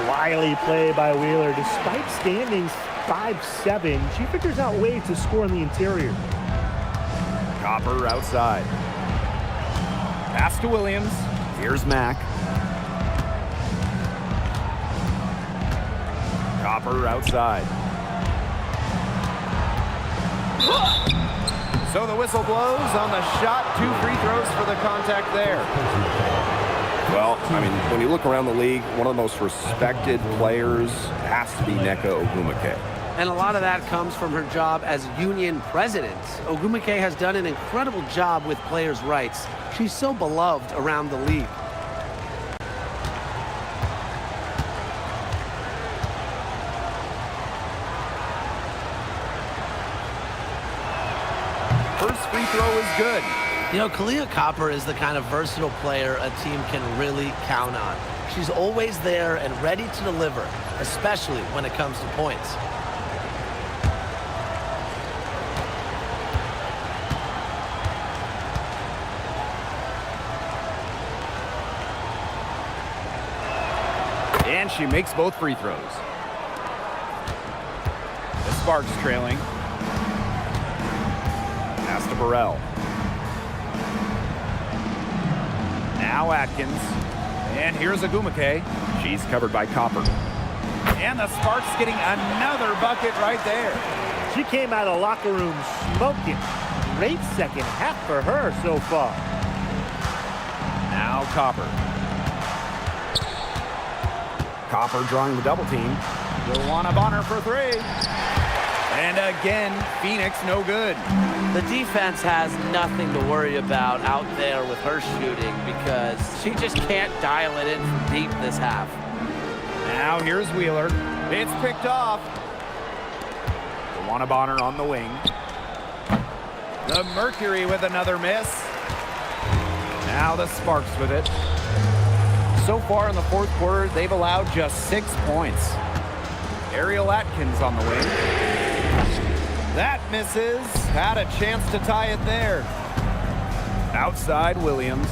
Speaker 4: Wily play by Wheeler. Despite standings 5'7", she figures out ways to score in the interior.
Speaker 2: Copper outside. Pass to Williams. Here's Mack. Copper outside. So the whistle blows on the shot. 2 free throws for the contact there.
Speaker 3: Well, I mean, when you look around the league, one of the most respected players has to be Nneka Ogumake.
Speaker 5: And a lot of that comes from her job as union president. Ogumake has done an incredible job with players' rights. She's so beloved around the league.
Speaker 2: First free throw is good.
Speaker 5: You know, Kalia Copper is the kind of versatile player a team can really count on. She's always there and ready to deliver, especially when it comes to points.
Speaker 2: And she makes both free throws. The Sparks trailing. Pass to Burrell. Now Atkins. And here's Agumake. She's covered by Copper. And the Sparks getting another bucket right there.
Speaker 4: She came out of the locker room smoking. Great second half for her so far.
Speaker 2: Now Copper.
Speaker 3: Copper drawing the double team.
Speaker 2: Joanna Bonner for three. And again, Phoenix no good.
Speaker 5: The defense has nothing to worry about out there with her shooting because she just can't dial it in from deep this half.
Speaker 2: Now here's Wheeler. It's picked off. Joanna Bonner on the wing. The Mercury with another miss. Now the Sparks with it. So far in the fourth quarter, they've allowed just 6 points. Ariel Atkins on the wing. That misses. Had a chance to tie it there. Outside Williams.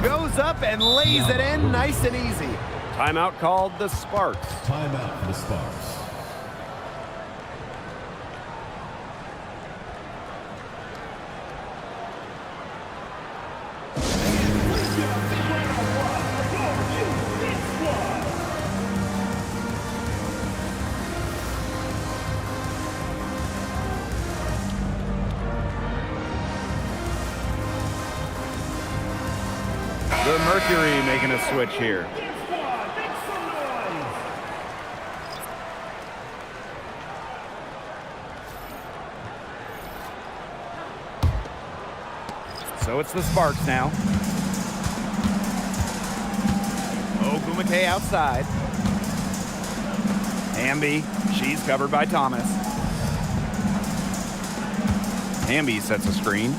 Speaker 2: Goes up and lays it in nice and easy. Timeout called the Sparks.
Speaker 6: Timeout for the Sparks.
Speaker 2: The Mercury making a switch here. So it's the Sparks now. Ogumake outside. Hamby, she's covered by Thomas. Hamby sets a screen.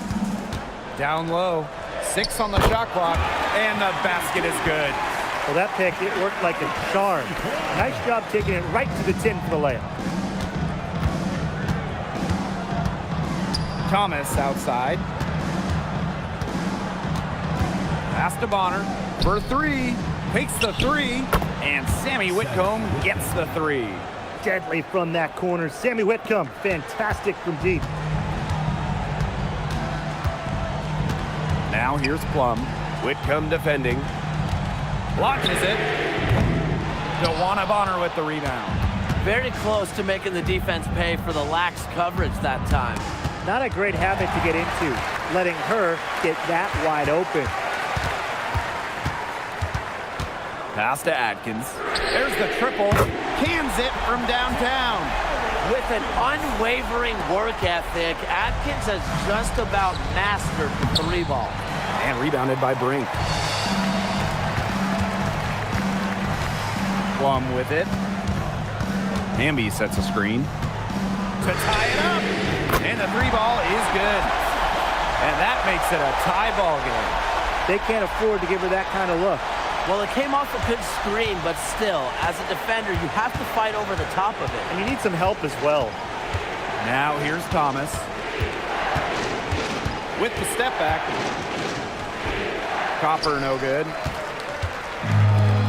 Speaker 2: Down low. 6 on the shot clock, and the basket is good.
Speaker 4: Well, that pick, it worked like a charm. Nice job taking it right to the tin for the layup.
Speaker 2: Thomas outside. Pass to Bonner for three. Takes the three, and Sammy Whitcomb gets the three.
Speaker 4: Deadly from that corner. Sammy Whitcomb, fantastic from deep.
Speaker 2: Now here's Plum. Whitcomb defending. Launches it. Joanna Bonner with the rebound.
Speaker 5: Very close to making the defense pay for the lax coverage that time.
Speaker 4: Not a great habit to get into, letting her get that wide open.
Speaker 2: Pass to Atkins. There's the triple. Cans it from downtown.
Speaker 5: With an unwavering work ethic, Atkins has just about mastered the three ball.
Speaker 3: And rebounded by Brink.
Speaker 2: Plum with it. Hamby sets a screen to tie it up. And the three ball is good. And that makes it a tie ball game.
Speaker 4: They can't afford to give her that kind of look.
Speaker 5: Well, it came off a good screen, but still, as a defender, you have to fight over the top of it.
Speaker 4: And you need some help as well.
Speaker 2: Now here's Thomas. With the step back. Copper no good.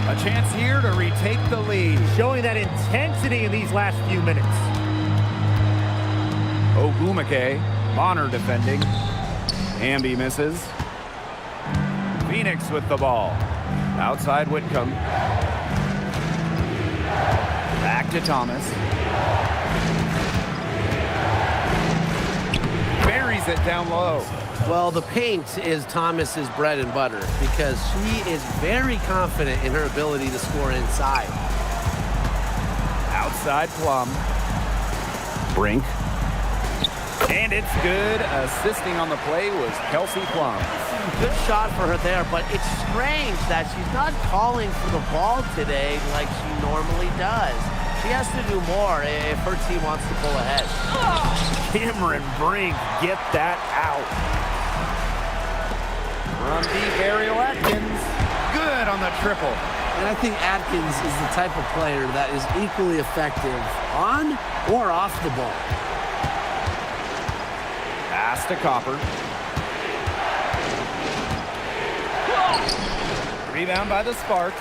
Speaker 2: A chance here to retake the lead.
Speaker 4: Showing that intensity in these last few minutes.
Speaker 2: Ogumake, Bonner defending. Hamby misses. Phoenix with the ball. Outside Whitcomb. Back to Thomas. Buries it down low.
Speaker 5: Well, the paint is Thomas's bread and butter because she is very confident in her ability to score inside.
Speaker 2: Outside Plum.
Speaker 3: Brink.
Speaker 2: And it's good. Assisting on the play was Kelsey Plum.
Speaker 5: Good shot for her there, but it's strange that she's not calling for the ball today like she normally does. She has to do more if her team wants to pull ahead.
Speaker 2: Cameron Brink, get that out. From deep, Ariel Atkins. Good on the triple.
Speaker 5: And I think Atkins is the type of player that is equally effective on or off the ball.
Speaker 2: Pass to Copper. Rebound by the Sparks.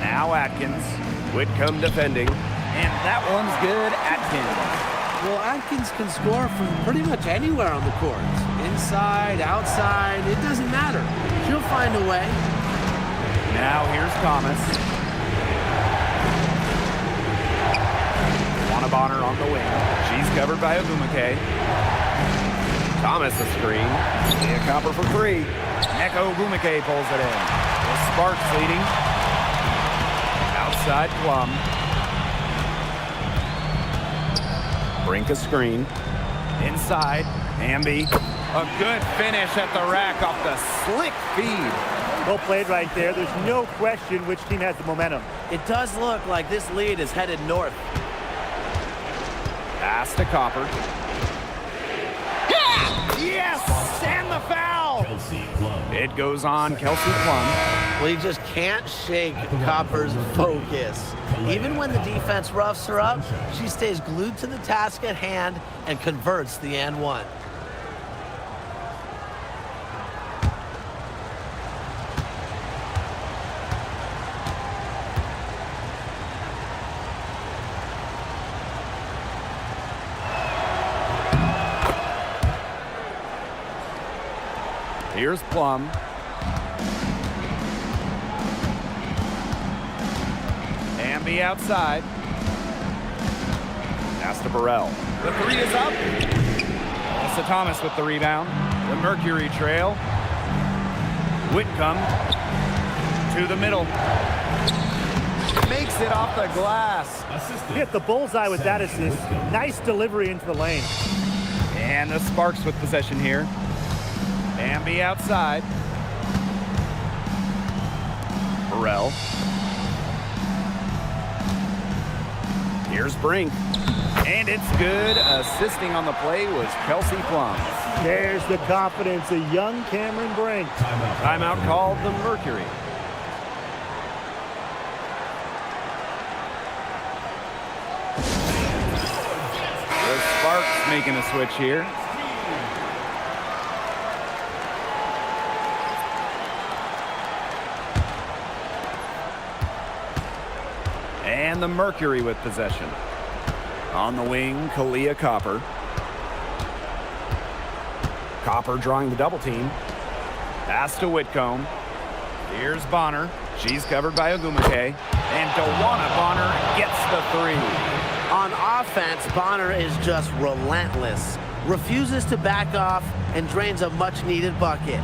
Speaker 2: Now Atkins.
Speaker 3: Whitcomb defending.
Speaker 2: And that one's good. Atkins.
Speaker 5: Well, Atkins can score from pretty much anywhere on the court. Inside, outside, it doesn't matter. She'll find a way.
Speaker 2: Now here's Thomas. Bonner on the wing. She's covered by Ogumake.
Speaker 3: Thomas a screen.
Speaker 2: A Copper for three. Neko Ogumake pulls it in. The Sparks leading. Outside Plum.
Speaker 3: Brink a screen.
Speaker 2: Inside. Hamby. A good finish at the rack off the slick feed.
Speaker 4: Well played right there. There's no question which team has the momentum.
Speaker 5: It does look like this lead is headed north.
Speaker 2: Pass to Copper. Yes! And the foul!
Speaker 6: Kelsey Plum.
Speaker 2: It goes on Kelsey Plum.
Speaker 5: Well, you just can't shake Copper's focus. Even when the defense roughs her up, she stays glued to the task at hand and converts the and one.
Speaker 2: Here's Plum. Hamby outside. Pass to Burrell. The three is up. Melissa Thomas with the rebound. The Mercury trail. Whitcomb to the middle. Makes it off the glass.
Speaker 6: Assistant.
Speaker 4: Hit the bullseye with that assist. Nice delivery into the lane.
Speaker 2: And the Sparks with possession here. Hamby outside. Burrell. Here's Brink. And it's good. Assisting on the play was Kelsey Plum.
Speaker 4: There's the confidence of young Cameron Brink.
Speaker 2: Timeout called the Mercury. The Sparks making a switch here. And the Mercury with possession. On the wing, Kalia Copper. Copper drawing the double team. Pass to Whitcomb. Here's Bonner. She's covered by Ogumake. And Dawana Bonner gets the three.
Speaker 5: On offense, Bonner is just relentless. Refuses to back off and drains a much-needed bucket.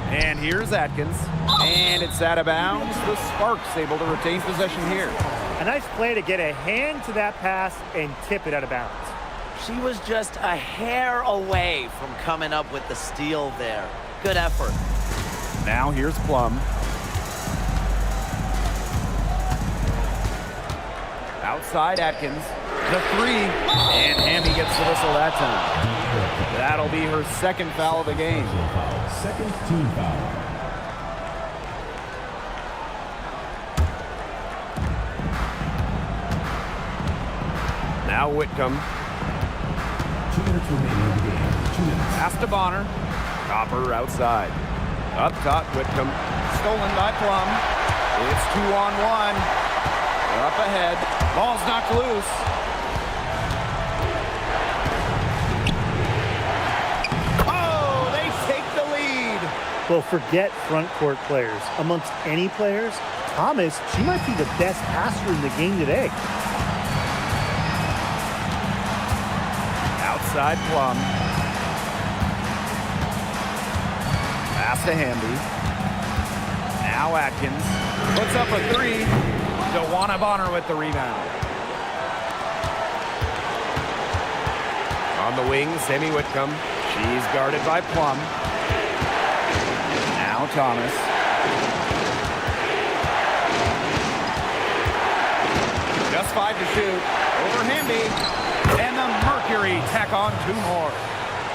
Speaker 2: And here's Atkins. And it's out of bounds. The Sparks able to retain possession here.
Speaker 4: A nice play to get a hand to that pass and tip it out of bounds.
Speaker 5: She was just a hair away from coming up with the steal there. Good effort.
Speaker 2: Now here's Plum. Outside Atkins. The three. And Hamby gets the whistle that time. That'll be her second foul of the game.
Speaker 6: Second team foul.
Speaker 3: Now Whitcomb.
Speaker 6: 2 minutes remaining in the game. 2 minutes.
Speaker 2: Pass to Bonner. Copper outside. Up top, Whitcomb. Stolen by Plum. It's 2-on-1. Up ahead. Ball's knocked loose. Oh, they take the lead.
Speaker 4: Well, forget front court players. Amongst any players, Thomas, she might be the best passer in the game today.
Speaker 2: Outside Plum. Pass to Hamby. Now Atkins. Puts up a three. Dawana Bonner with the rebound.
Speaker 3: On the wing, Sammy Whitcomb.
Speaker 2: She's guarded by Plum. Now Thomas. Just 5 to shoot. Over Hamby. And the Mercury tack on 2 more.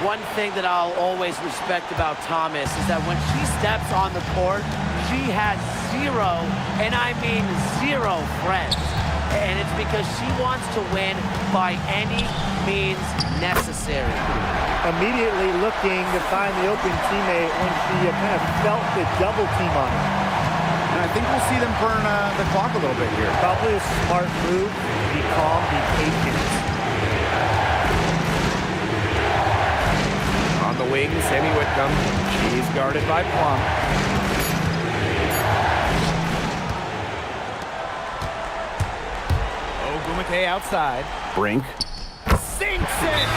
Speaker 5: One thing that I'll always respect about Thomas is that when she steps on the court, she has zero, and I mean zero friends. And it's because she wants to win by any means necessary.
Speaker 4: Immediately looking to find the open teammate when she kind of felt the double team on her.
Speaker 2: And I think we'll see them burn the clock a little bit here.
Speaker 4: Probably a smart move. Be calm, be patient.
Speaker 3: On the wing, Sammy Whitcomb. She's guarded by Plum.
Speaker 2: Ogumake outside.
Speaker 3: Brink.
Speaker 2: Sinks it!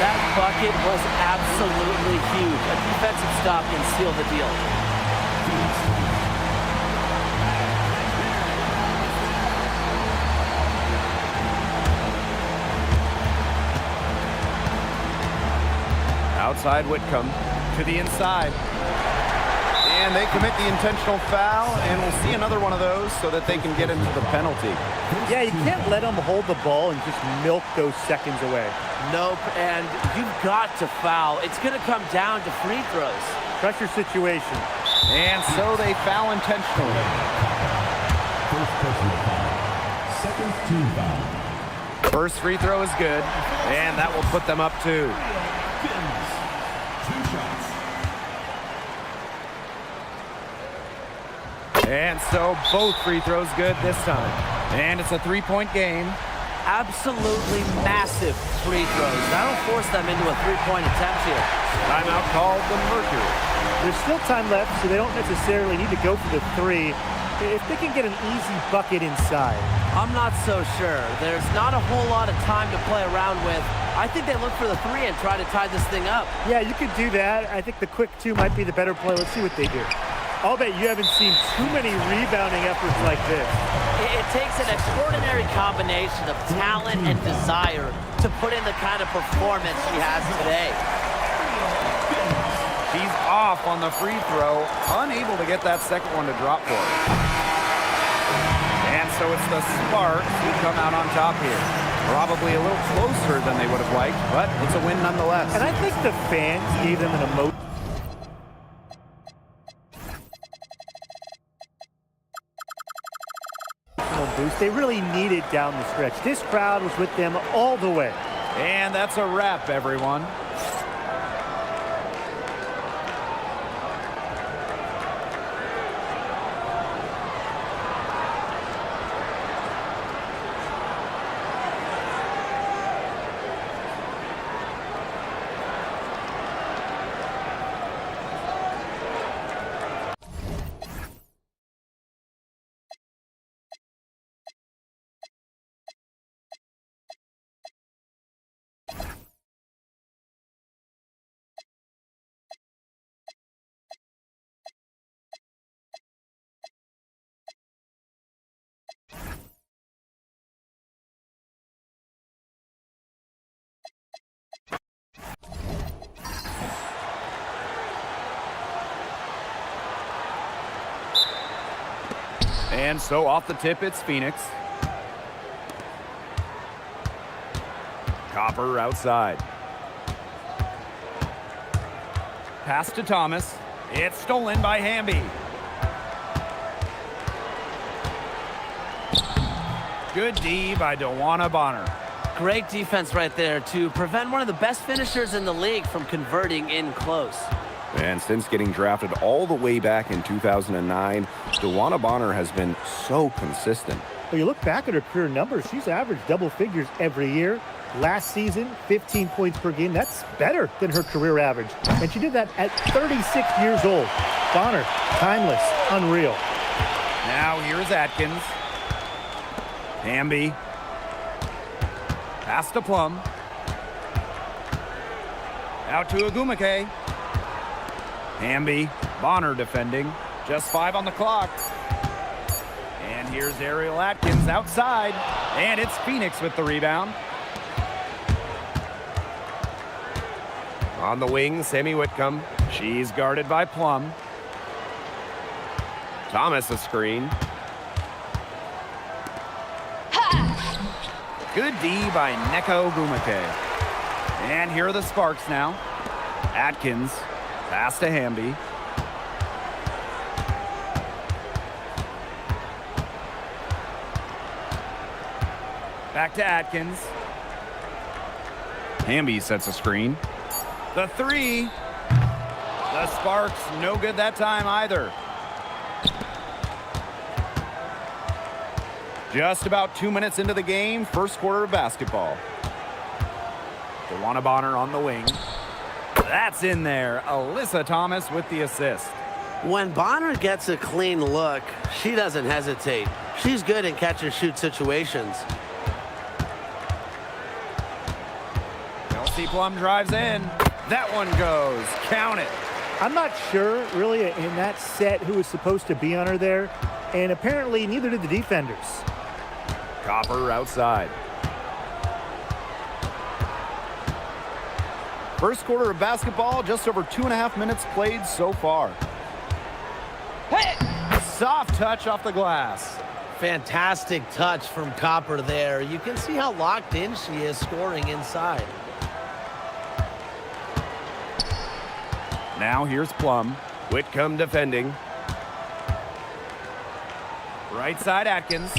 Speaker 5: That bucket was absolutely huge. A defensive stop can seal the deal.
Speaker 2: Outside Whitcomb to the inside. And they commit the intentional foul, and we'll see another one of those so that they can get into the penalty.
Speaker 4: Yeah, you can't let them hold the ball and just milk those seconds away.
Speaker 5: Nope, and you've got to foul. It's going to come down to free throws.
Speaker 4: Pressure situation.
Speaker 2: And so they foul intentionally.
Speaker 6: First personal foul. Second team foul.
Speaker 2: First free throw is good, and that will put them up 2.
Speaker 6: Fins. 2 shots.
Speaker 2: And so both free throws good this time. And it's a 3-point game.
Speaker 5: Absolutely massive free throws. That'll force them into a 3-point attempt here.
Speaker 2: Timeout called the Mercury.
Speaker 4: There's still time left, so they don't necessarily need to go for the 3 if they can get an easy bucket inside.
Speaker 5: I'm not so sure. There's not a whole lot of time to play around with. I think they look for the 3 and try to tie this thing up.
Speaker 4: Yeah, you could do that. I think the quick 2 might be the better play. Let's see what they do. I'll bet you haven't seen too many rebounding efforts like this.
Speaker 5: It takes an extraordinary combination of talent and desire to put in the kind of performance she has today.
Speaker 2: He's off on the free throw, unable to get that second one to drop for her. And so it's the Sparks who come out on top here. Probably a little closer than they would have liked, but it's a win nonetheless.
Speaker 4: And I think the fans gave them an emotional boost they really needed down the stretch. This crowd was with them all the way.
Speaker 2: And that's a wrap, everyone. And so off the tip, it's Phoenix. Copper outside. Pass to Thomas. It's stolen by Hamby. Good D by DeWanna Bonner.
Speaker 5: Great defense right there to prevent one of the best finishers in the league from converting in close.
Speaker 3: And since getting drafted all the way back in 2009, DeWanna Bonner has been so consistent.
Speaker 4: Well, you look back at her career numbers, she's averaged double figures every year. Last season, 15 points per game. That's better than her career average. And she did that at 36 years old. Bonner, timeless, unreal.
Speaker 2: Now here's Atkins. Hamby. Pass to Plum. Out to Ogumake. Hamby. Bonner defending. Just 5 on the clock. And here's Ariel Atkins outside. And it's Phoenix with the rebound.
Speaker 3: On the wing, Sammy Whitcomb.
Speaker 2: She's guarded by Plum.
Speaker 3: Thomas a screen.
Speaker 2: Good D by Neko Ogumake. And here are the Sparks now. Atkins, pass to Hamby. Back to Atkins. Hamby sets a screen. The three. The Sparks, no good that time either. Just about 2 minutes into the game, first quarter of basketball. DeWanna Bonner on the wing. That's in there. Alyssa Thomas with the assist.
Speaker 5: When Bonner gets a clean look, she doesn't hesitate. She's good in catch-and-shoot situations.
Speaker 2: Kelsey Plum drives in. That one goes. Count it.
Speaker 4: I'm not sure, really, in that set who was supposed to be on her there, and apparently neither did the defenders.
Speaker 2: Copper outside. First quarter of basketball, just over 2.5 minutes played so far. Hey! Soft touch off the glass.
Speaker 5: Fantastic touch from Copper there. You can see how locked in she is scoring inside.
Speaker 2: Now here's Plum.
Speaker 3: Whitcomb defending.
Speaker 2: Right side Atkins.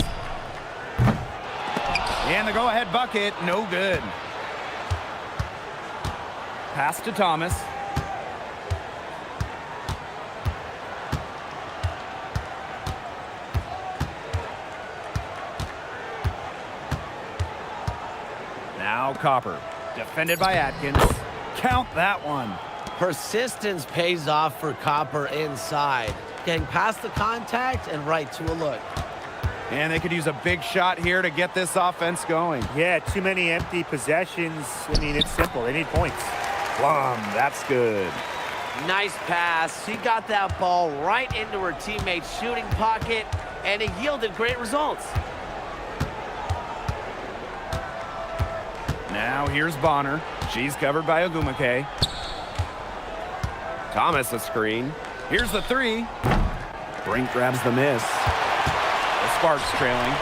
Speaker 2: And the go-ahead bucket, no good. Pass to Thomas. Now Copper, defended by Atkins. Count that one.
Speaker 5: Persistence pays off for Copper inside. Getting past the contact and right to a look.
Speaker 2: And they could use a big shot here to get this offense going.
Speaker 4: Yeah, too many empty possessions. I mean, it's simple. They need points.
Speaker 2: Plum, that's good.
Speaker 5: Nice pass. She got that ball right into her teammate's shooting pocket, and it yielded great results.
Speaker 2: Now here's Bonner. She's covered by Ogumake.
Speaker 3: Thomas a screen.
Speaker 2: Here's the three.
Speaker 3: Brink grabs the miss.
Speaker 2: The Sparks trailing.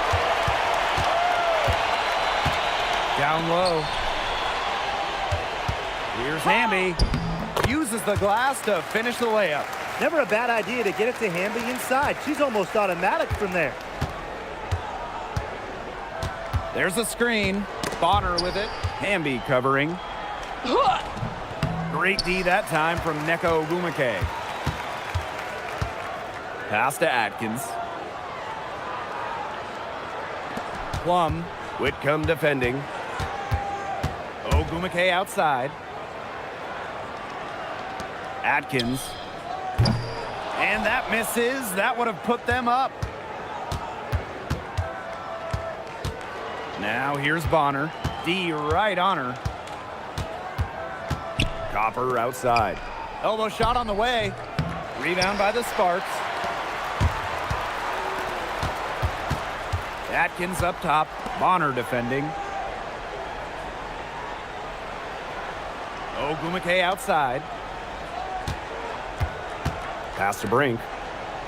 Speaker 2: Down low. Here's Hamby. Uses the glass to finish the layup.
Speaker 4: Never a bad idea to get it to Hamby inside. She's almost automatic from there.
Speaker 2: There's a screen. Bonner with it. Hamby covering. Great D that time from Neko Ogumake. Pass to Atkins. Plum.
Speaker 3: Whitcomb defending.
Speaker 2: Ogumake outside. Atkins. And that misses. That would have put them up. Now here's Bonner. D right on her. Copper outside. Elbow shot on the way. Rebound by the Sparks. Atkins up top. Bonner defending. Ogumake outside.
Speaker 3: Pass to Brink.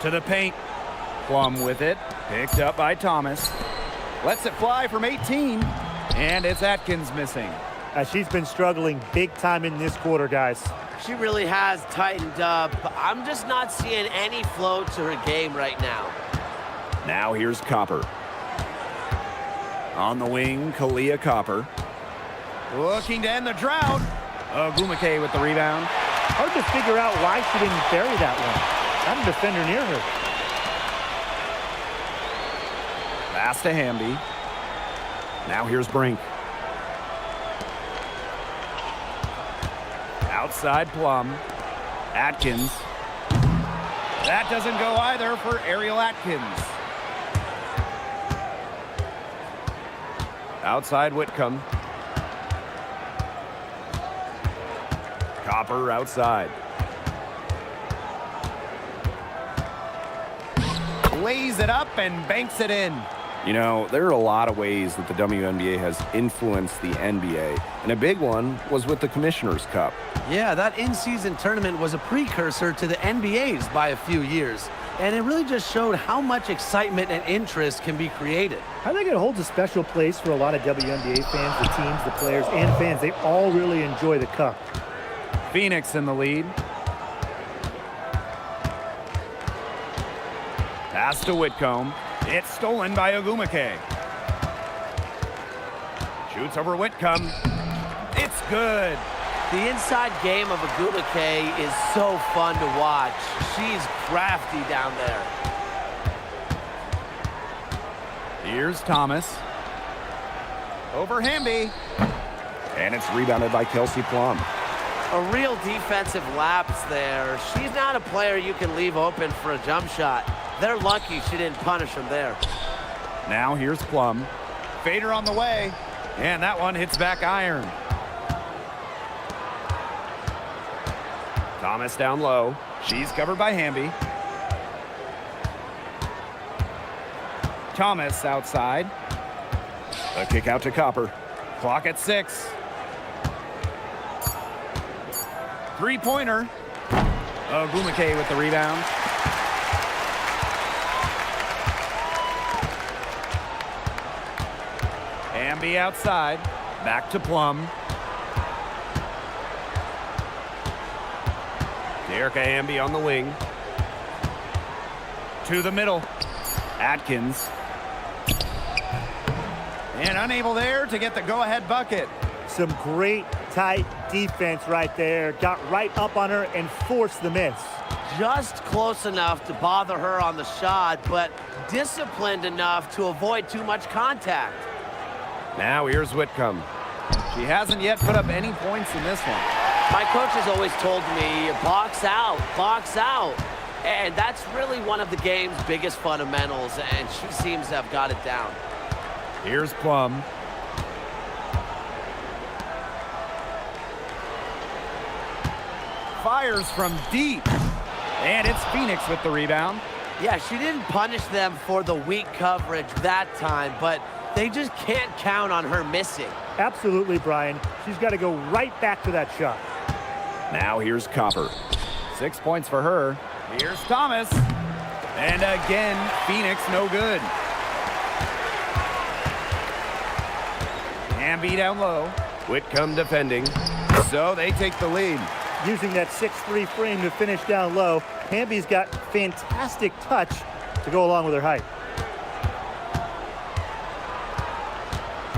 Speaker 2: To the paint. Plum with it. Picked up by Thomas. Lets it fly from 18. And it's Atkins missing.
Speaker 4: She's been struggling big time in this quarter, guys.
Speaker 5: She really has tightened up. I'm just not seeing any flow to her game right now.
Speaker 3: Now here's Copper.
Speaker 2: On the wing, Kalia Copper. Looking to end the drought. Ogumake with the rebound.
Speaker 4: Hard to figure out why she didn't bury that one. Not a defender near her.
Speaker 2: Pass to Hamby.
Speaker 3: Now here's Brink.
Speaker 2: Outside Plum. Atkins. That doesn't go either for Ariel Atkins. Outside Whitcomb. Copper outside. Lays it up and banks it in.
Speaker 3: You know, there are a lot of ways that the WNBA has influenced the NBA, and a big one was with the Commissioner's Cup.
Speaker 5: Yeah, that in-season tournament was a precursor to the NBA's by a few years, and it really just showed how much excitement and interest can be created.
Speaker 4: I think it holds a special place for a lot of WNBA fans, the teams, the players, and fans. They all really enjoy the cup.
Speaker 2: Phoenix in the lead. Pass to Whitcomb. It's stolen by Ogumake. Shoots over Whitcomb. It's good.
Speaker 5: The inside game of Agumake is so fun to watch. She's crafty down there.
Speaker 2: Here's Thomas. Over Hamby.
Speaker 3: And it's rebounded by Kelsey Plum.
Speaker 5: A real defensive lapse there. She's not a player you can leave open for a jump shot. They're lucky she didn't punish him there.
Speaker 2: Now here's Plum. Fader on the way. And that one hits back iron. Thomas down low. She's covered by Hamby. Thomas outside.
Speaker 3: A kick out to Copper.
Speaker 2: Clock at 6. Three-pointer. Ogumake with the rebound. Hamby outside. Back to Plum. Erica Hamby on the wing. To the middle. Atkins. And unable there to get the go-ahead bucket.
Speaker 4: Some great tight defense right there. Got right up on her and forced the miss.
Speaker 5: Just close enough to bother her on the shot, but disciplined enough to avoid too much contact.
Speaker 2: Now here's Whitcomb. She hasn't yet put up any points in this one.
Speaker 5: My coach has always told me, box out, box out. And that's really one of the game's biggest fundamentals, and she seems to have got it down.
Speaker 2: Here's Plum. Fires from deep. And it's Phoenix with the rebound.
Speaker 5: Yeah, she didn't punish them for the weak coverage that time, but they just can't count on her missing.
Speaker 4: Absolutely, Brian. She's got to go right back to that shot.
Speaker 3: Now here's Copper.
Speaker 2: 6 points for her. Here's Thomas. And again, Phoenix no good. Hamby down low.
Speaker 3: Whitcomb defending.
Speaker 2: So they take the lead.
Speaker 4: Using that 6'3" frame to finish down low, Hamby's got fantastic touch to go along with her height.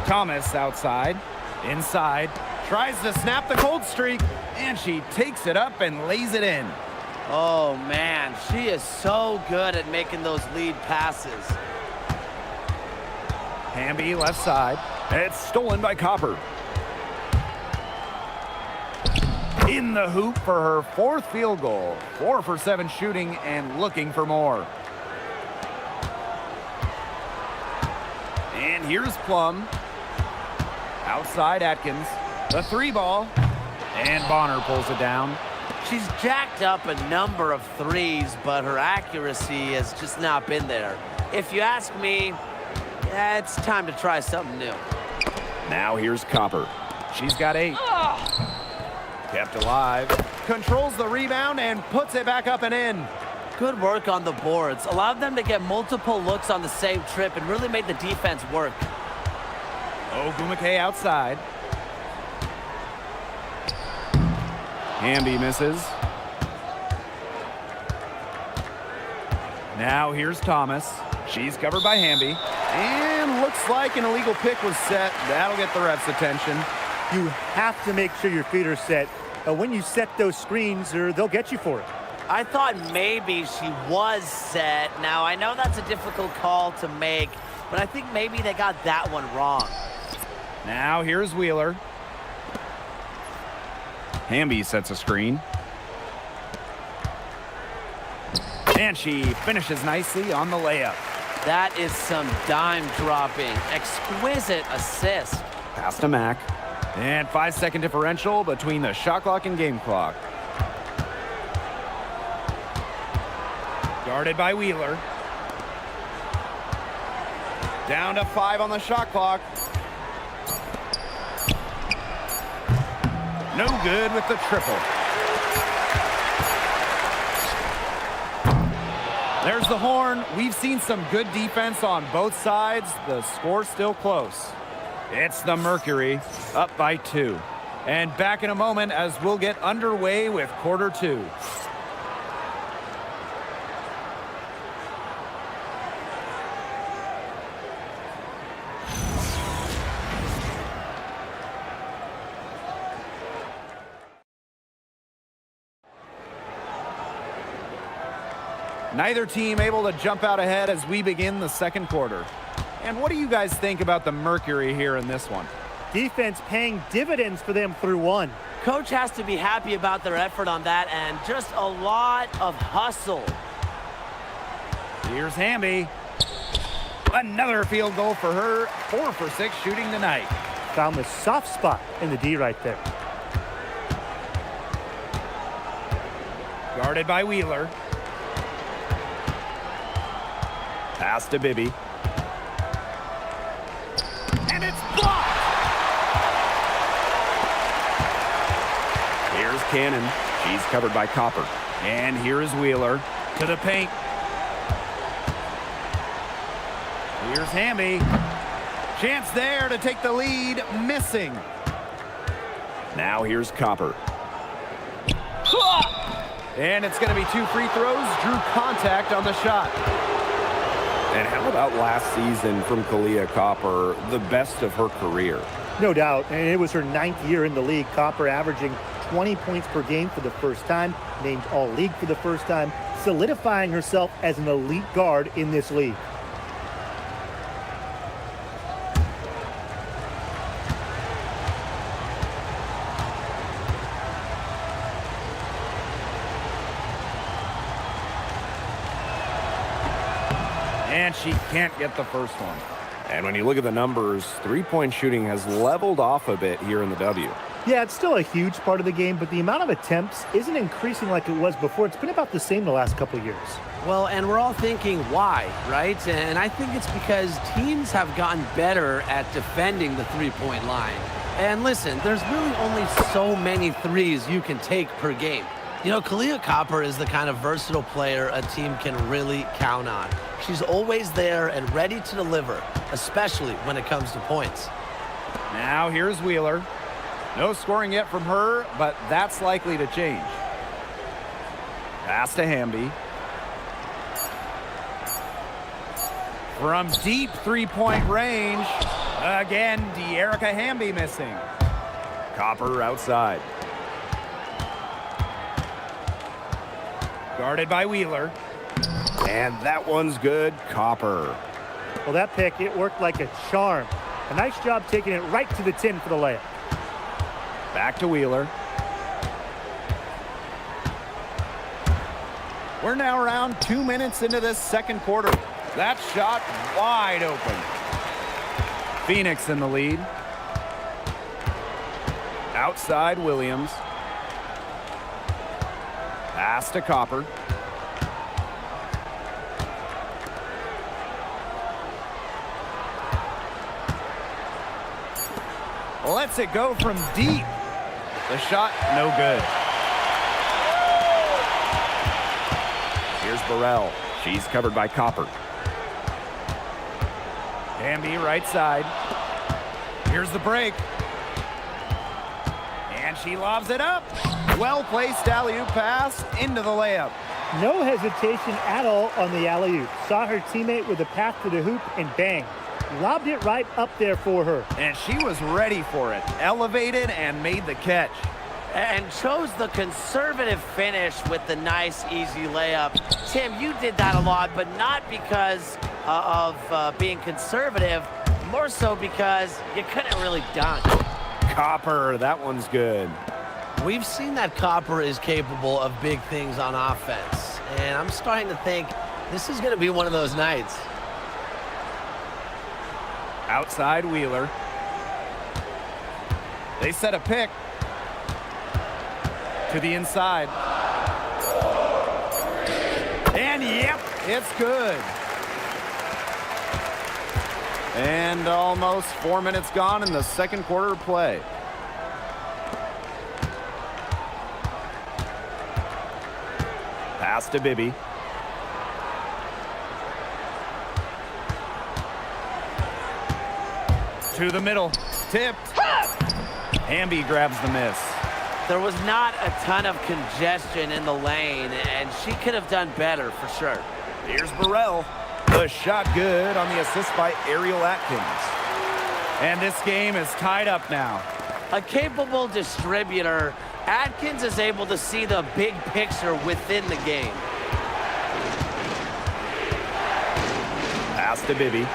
Speaker 2: Thomas outside. Inside. Tries to snap the cold streak. And she takes it up and lays it in.
Speaker 5: Oh, man, she is so good at making those lead passes.
Speaker 2: Hamby left side.
Speaker 3: It's stolen by Copper.
Speaker 2: In the hoop for her 4th field goal. 4 for 7 shooting and looking for more. And here's Plum. Outside Atkins. The 3-ball. And Bonner pulls it down.
Speaker 5: She's jacked up a number of threes, but her accuracy has just not been there. If you ask me, yeah, it's time to try something new.
Speaker 3: Now here's Copper.
Speaker 2: She's got 8. Kept alive. Controls the rebound and puts it back up and in.
Speaker 5: Good work on the boards. Allowed them to get multiple looks on the same trip and really made the defense work.
Speaker 2: Ogumake outside. Hamby misses. Now here's Thomas. She's covered by Hamby. And looks like an illegal pick was set. That'll get the ref's attention.
Speaker 4: You have to make sure your feet are set. When you set those screens, they'll get you for it.
Speaker 5: I thought maybe she was set. Now, I know that's a difficult call to make, but I think maybe they got that one wrong.
Speaker 2: Now here's Wheeler. Hamby sets a screen. And she finishes nicely on the layup.
Speaker 5: That is some dime dropping. Exquisite assist.
Speaker 2: Pass to Mack. And 5-second differential between the shot clock and game clock. Guarded by Wheeler. Down to 5 on the shot clock. No good with the triple. There's the horn. We've seen some good defense on both sides. The score's still close. It's the Mercury, up by 2. And back in a moment as we'll get underway with quarter two. Neither team able to jump out ahead as we begin the second quarter. And what do you guys think about the Mercury here in this one?
Speaker 4: Defense paying dividends for them through one.
Speaker 5: Coach has to be happy about their effort on that and just a lot of hustle.
Speaker 2: Here's Hamby. Another field goal for her. 4 for 6 shooting tonight.
Speaker 4: Found the soft spot in the D right there.
Speaker 2: Guarded by Wheeler. Pass to Bibby. And it's blocked!
Speaker 1: Here's Cannon. She's covered by Copper.
Speaker 2: And here is Wheeler to the paint. Here's Hamby. Chance there to take the lead. Missing.
Speaker 1: Now here's Copper.
Speaker 2: And it's going to be 2 free throws. Drew contact on the shot.
Speaker 3: And how about last season from Kahleah Copper, the best of her career?
Speaker 4: No doubt, and it was her 9th year in the league. Copper averaging 20 points per game for the first time, named All-League for the first time, solidifying herself as an elite guard in this league.
Speaker 2: And she can't get the first one.
Speaker 3: And when you look at the numbers, three-point shooting has leveled off a bit here in the W.
Speaker 4: Yeah, it's still a huge part of the game, but the amount of attempts isn't increasing like it was before. It's been about the same the last couple of years.
Speaker 5: Well, and we're all thinking why, right? And I think it's because teams have gotten better at defending the three-point line. And listen, there's really only so many threes you can take per game. You know, Kahleah Copper is the kind of versatile player a team can really count on. She's always there and ready to deliver, especially when it comes to points.
Speaker 2: Now here's Wheeler. No scoring yet from her, but that's likely to change. Pass to Hamby. From deep three-point range. Again, De'Erica Hamby missing.
Speaker 1: Copper outside.
Speaker 2: Guarded by Wheeler.
Speaker 3: And that one's good. Copper.
Speaker 4: Well, that pick, it worked like a charm. A nice job taking it right to the tin for the layup.
Speaker 2: Back to Wheeler. We're now around 2 minutes into this second quarter. That shot wide open. Phoenix in the lead. Outside Williams. Pass to Copper. Lets it go from deep. The shot, no good.
Speaker 1: Here's Burrell. She's covered by Copper.
Speaker 2: Hamby right side. Here's the break. And she lobs it up. Well-placed alley-oop pass into the layup.
Speaker 4: No hesitation at all on the alley-oop. Saw her teammate with a path to the hoop and bang. Lobbed it right up there for her.
Speaker 2: And she was ready for it. Elevated and made the catch.
Speaker 5: And chose the conservative finish with the nice, easy layup. Tim, you did that a lot, but not because of being conservative, more so because you couldn't really dunk.
Speaker 3: Copper, that one's good.
Speaker 5: We've seen that Copper is capable of big things on offense, and I'm starting to think this is going to be one of those nights.
Speaker 2: Outside Wheeler. They set a pick to the inside. And yep, it's good. And almost 4 minutes gone in the second quarter of play.
Speaker 1: Pass to Bibby.
Speaker 2: To the middle. Tipped. Hamby grabs the miss.
Speaker 5: There was not a ton of congestion in the lane, and she could have done better for sure.
Speaker 2: Here's Burrell. The shot good on the assist by Ariel Atkins. And this game is tied up now.
Speaker 5: A capable distributor, Atkins is able to see the big picture within the game.
Speaker 2: Pass to Bibby.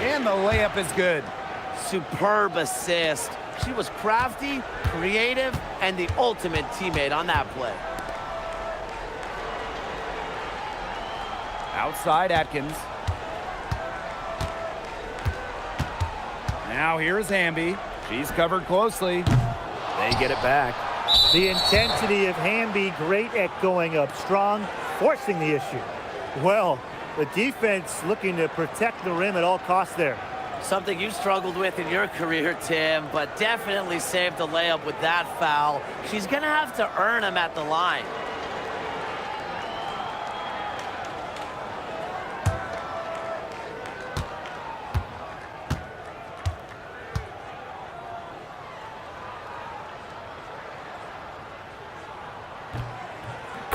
Speaker 2: And the layup is good.
Speaker 5: Superb assist. She was crafty, creative, and the ultimate teammate on that play.
Speaker 2: Outside Atkins. Now here's Hamby. She's covered closely. They get it back.
Speaker 4: The intensity of Hamby, great at going up strong, forcing the issue. Well, the defense looking to protect the rim at all costs there.
Speaker 5: Something you struggled with in your career, Tim, but definitely saved the layup with that foul. She's going to have to earn him at the line.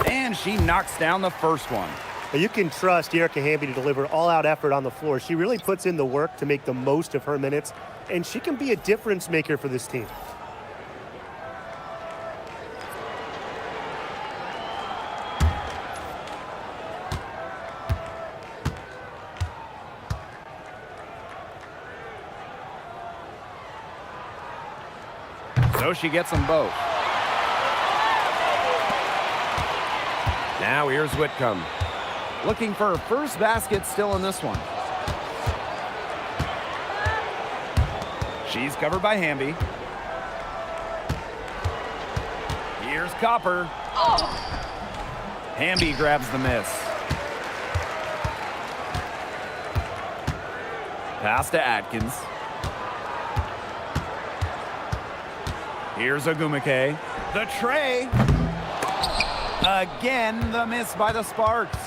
Speaker 2: And she knocks down the first one.
Speaker 4: You can trust Erica Hamby to deliver all-out effort on the floor. She really puts in the work to make the most of her minutes, and she can be a difference maker for this team.
Speaker 2: So she gets them both. Now here's Whitcomb. Looking for her first basket still in this one. She's covered by Hamby. Here's Copper. Hamby grabs the miss. Pass to Atkins. Here's Ogumake. The tray. Again, the miss by the Sparks.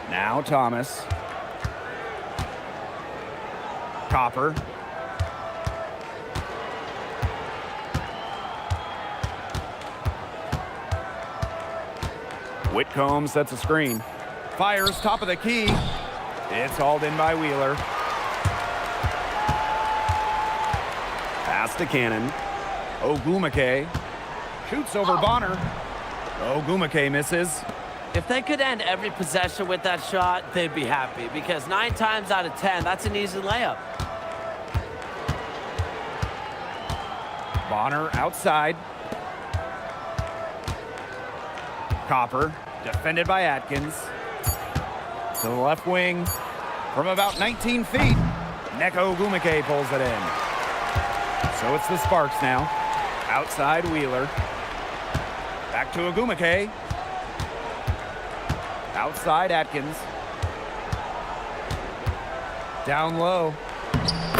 Speaker 2: Now Thomas. Copper. Whitcomb sets a screen. Fires top of the key. It's hauled in by Wheeler. Pass to Cannon. Ogumake. Shoots over Bonner. Ogumake misses.
Speaker 5: If they could end every possession with that shot, they'd be happy, because 9 times out of 10, that's an easy layup.
Speaker 2: Bonner outside. Copper, defended by Atkins. To the left wing from about 19 feet. Neko Ogumake pulls it in. So it's the Sparks now. Outside Wheeler. Back to Ogumake. Outside Atkins. Down low.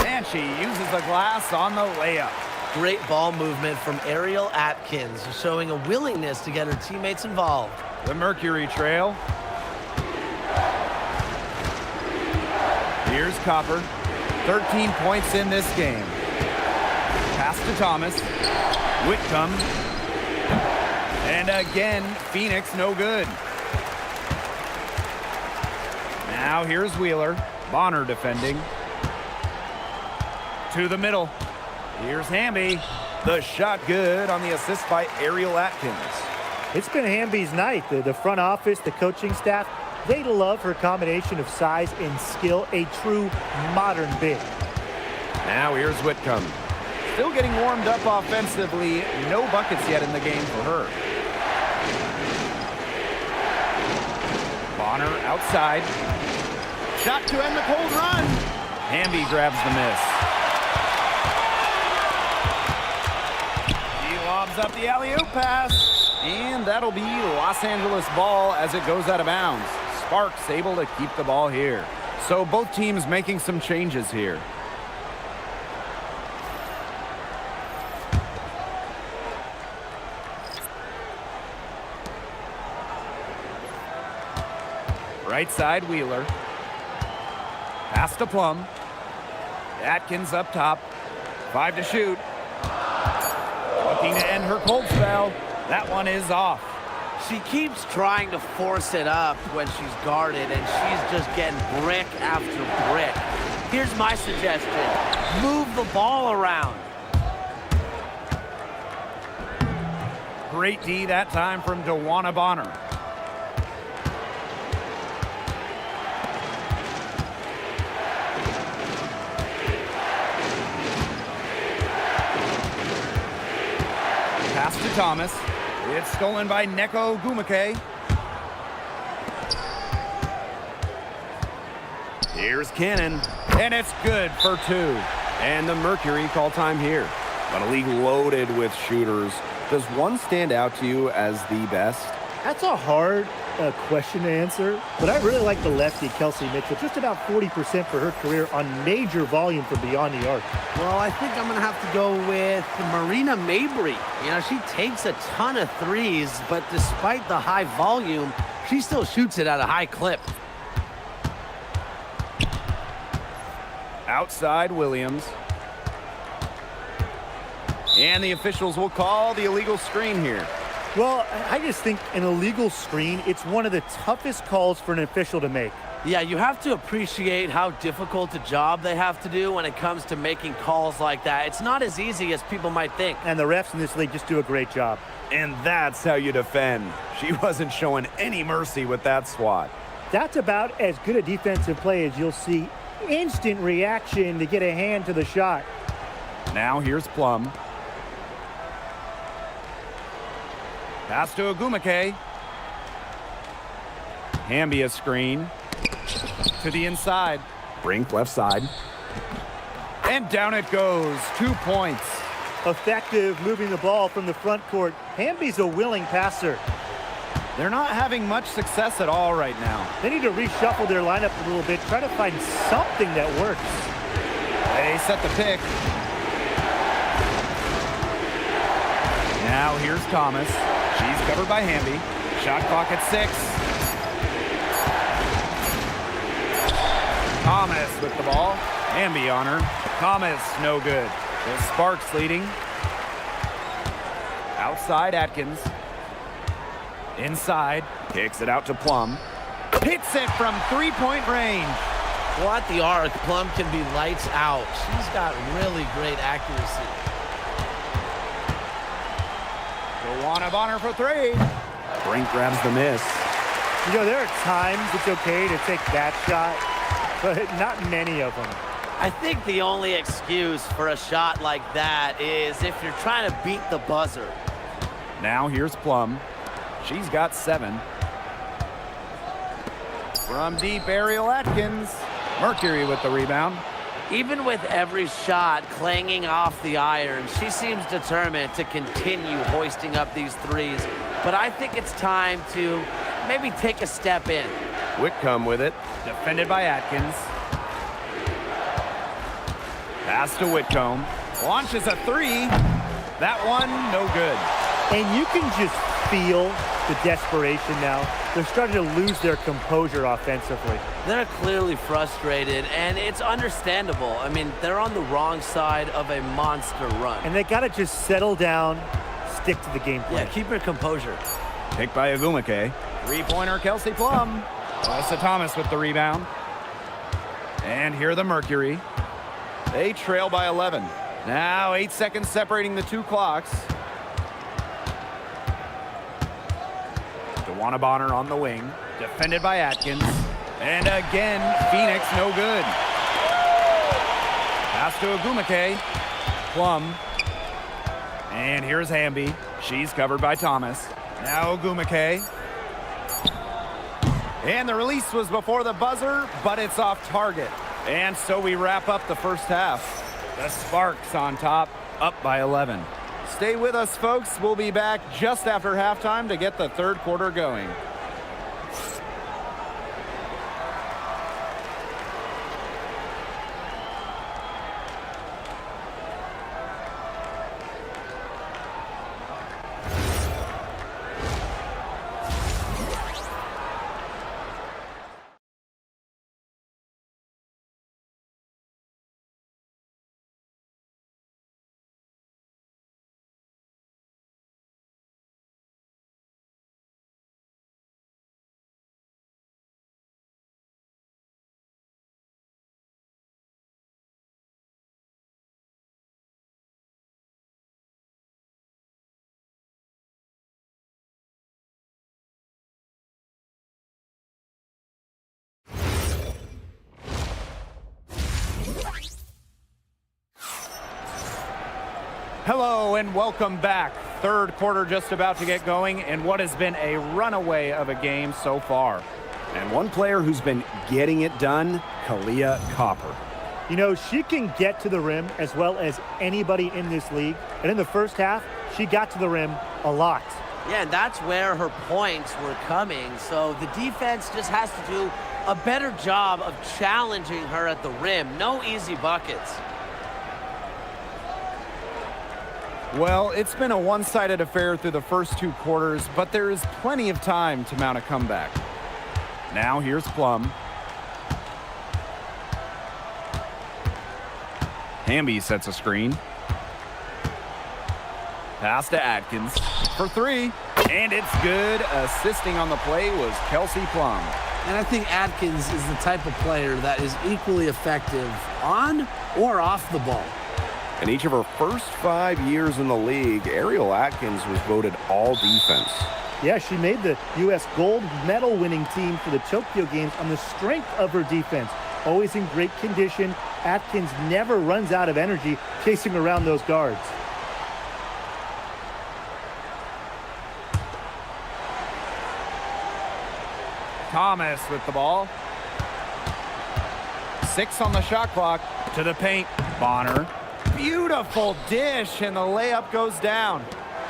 Speaker 2: And she uses the glass on the layup.
Speaker 5: Great ball movement from Ariel Atkins, showing a willingness to get her teammates involved.
Speaker 2: The Mercury trail. Here's Copper. 13 points in this game. Pass to Thomas. Whitcomb. And again, Phoenix no good. Now here's Wheeler. Bonner defending. To the middle. Here's Hamby. The shot good on the assist by Ariel Atkins.
Speaker 4: It's been Hamby's night. The front office, the coaching staff, they love her combination of size and skill, a true modern big.
Speaker 2: Now here's Whitcomb. Still getting warmed up offensively. No buckets yet in the game for her. Bonner outside. Shot to end the cold run. Hamby grabs the miss. He lobs up the alley-oop pass. And that'll be Los Angeles ball as it goes out of bounds. Sparks able to keep the ball here. So both teams making some changes here. Right side, Wheeler. Pass to Plum. Atkins up top. 5 to shoot. Looking to end her cold spell. That one is off.
Speaker 5: She keeps trying to force it up when she's guarded, and she's just getting brick after brick. Here's my suggestion. Move the ball around.
Speaker 2: Great D that time from DeWanna Bonner. Pass to Thomas. It's stolen by Neko Gumake.
Speaker 1: Here's Cannon.
Speaker 2: And it's good for 2.
Speaker 3: And the Mercury call time here. But a league loaded with shooters. Does one stand out to you as the best?
Speaker 4: That's a hard question to answer, but I really like the lefty, Kelsey Mitchell. Just about 40% for her career on major volume from beyond the arc.
Speaker 5: Well, I think I'm going to have to go with Marina Mabry. You know, she takes a ton of threes, but despite the high volume, she still shoots it at a high clip.
Speaker 2: Outside Williams. And the officials will call the illegal screen here.
Speaker 4: Well, I just think an illegal screen, it's one of the toughest calls for an official to make.
Speaker 5: Yeah, you have to appreciate how difficult a job they have to do when it comes to making calls like that. It's not as easy as people might think.
Speaker 4: And the refs in this league just do a great job.
Speaker 2: And that's how you defend. She wasn't showing any mercy with that swat.
Speaker 4: That's about as good a defensive play as you'll see. Instant reaction to get a hand to the shot.
Speaker 2: Now here's Plum. Pass to Agumake. Hamby a screen. To the inside.
Speaker 3: Brink left side.
Speaker 2: And down it goes. 2 points.
Speaker 4: Effective moving the ball from the front court. Hamby's a willing passer.
Speaker 2: They're not having much success at all right now.
Speaker 4: They need to reshuffle their lineup a little bit, try to find something that works.
Speaker 2: They set the pick. Now here's Thomas. She's covered by Hamby. Shot clock at 6. Thomas with the ball. Hamby on her. Thomas, no good. The Sparks leading. Outside Atkins. Inside. Kicks it out to Plum. Hits it from 3-point range.
Speaker 5: Well, at the arc, Plum can be lights out. She's got really great accuracy.
Speaker 2: DeWanna Bonner for 3.
Speaker 3: Brink grabs the miss.
Speaker 4: You know, there are times it's okay to take that shot, but not many of them.
Speaker 5: I think the only excuse for a shot like that is if you're trying to beat the buzzer.
Speaker 2: Now here's Plum. She's got 7. From deep, Ariel Atkins. Mercury with the rebound.
Speaker 5: Even with every shot clanging off the iron, she seems determined to continue hoisting up these threes. But I think it's time to maybe take a step in.
Speaker 3: Whitcomb with it.
Speaker 2: Defended by Atkins. Pass to Whitcomb. Launches a 3. That one, no good.
Speaker 4: And you can just feel the desperation now. They're starting to lose their composure offensively.
Speaker 5: They're clearly frustrated, and it's understandable. I mean, they're on the wrong side of a monster run.
Speaker 4: And they got to just settle down, stick to the game plan.
Speaker 5: Yeah, keep your composure.
Speaker 2: Picked by Agumake. 3-pointer Kelsey Plum. Melissa Thomas with the rebound. And here the Mercury. They trail by 11. Now 8 seconds separating the 2 clocks. DeWanna Bonner on the wing. Defended by Atkins. And again, Phoenix no good. Pass to Agumake. Plum. And here's Hamby. She's covered by Thomas. Now Agumake. And the release was before the buzzer, but it's off target. And so we wrap up the first half. The Sparks on top, up by 11. Stay with us, folks. We'll be back just after halftime to get the third quarter going. Hello and welcome back. Third quarter just about to get going in what has been a runaway of a game so far.
Speaker 1: And one player who's been getting it done, Kahleah Copper.
Speaker 4: You know, she can get to the rim as well as anybody in this league. And in the first half, she got to the rim a lot.
Speaker 5: Yeah, and that's where her points were coming. So the defense just has to do a better job of challenging her at the rim. No easy buckets.
Speaker 2: Well, it's been a one-sided affair through the first two quarters, but there is plenty of time to mount a comeback. Now here's Plum. Hamby sets a screen. Pass to Atkins for three, and it's good. Assisting on the play was Kelsey Plum.
Speaker 5: And I think Atkins is the type of player that is equally effective on or off the ball.
Speaker 3: In each of her first 5 years in the league, Ariel Atkins was voted all defense.
Speaker 4: Yeah, she made the U.S. gold medal winning team for the Tokyo Games on the strength of her defense. Always in great condition. Atkins never runs out of energy chasing around those guards.
Speaker 2: Thomas with the ball. 6 on the shot clock. To the paint. Bonner. Beautiful dish, and the layup goes down.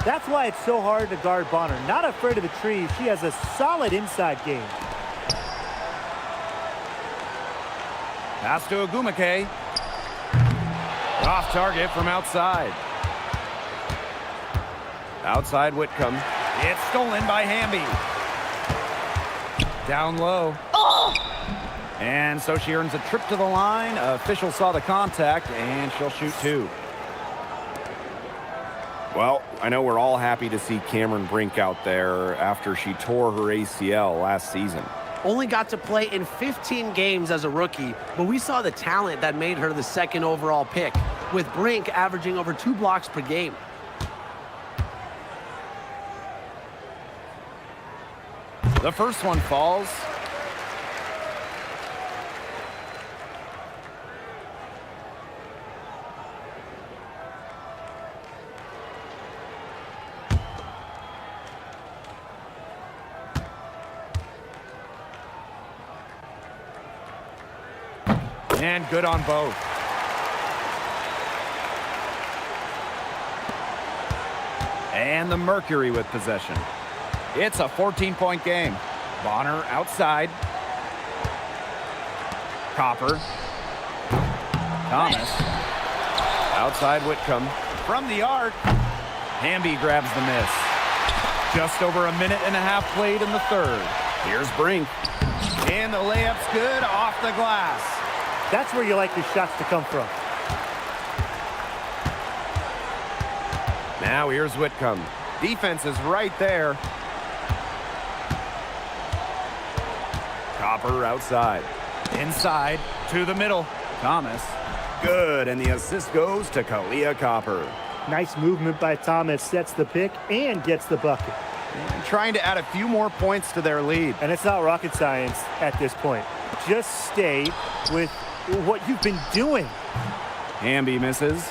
Speaker 4: That's why it's so hard to guard Bonner. Not afraid of the trees. She has a solid inside game.
Speaker 2: Pass to Agumake. Off target from outside. Outside Whitcomb. It's stolen by Hamby. Down low. And so she earns a trip to the line. Official saw the contact, and she'll shoot 2.
Speaker 3: Well, I know we're all happy to see Cameron Brink out there after she tore her ACL last season.
Speaker 5: Only got to play in 15 games as a rookie, but we saw the talent that made her the second overall pick, with Brink averaging over 2 blocks per game.
Speaker 2: The first one falls. And good on both. And the Mercury with possession. It's a 14-point game. Bonner outside. Copper. Thomas. Outside Whitcomb. From the arc. Hamby grabs the miss. Just over a minute and a half played in the third. Here's Brink. And the layup's good off the glass.
Speaker 4: That's where you like your shots to come from.
Speaker 3: Now here's Whitcomb.
Speaker 2: Defense is right there.
Speaker 3: Copper outside.
Speaker 2: Inside to the middle. Thomas.
Speaker 1: Good, and the assist goes to Kahleah Copper.
Speaker 4: Nice movement by Thomas, sets the pick and gets the bucket.
Speaker 2: And trying to add a few more points to their lead.
Speaker 4: And it's not rocket science at this point. Just stay with what you've been doing.
Speaker 2: Hamby misses.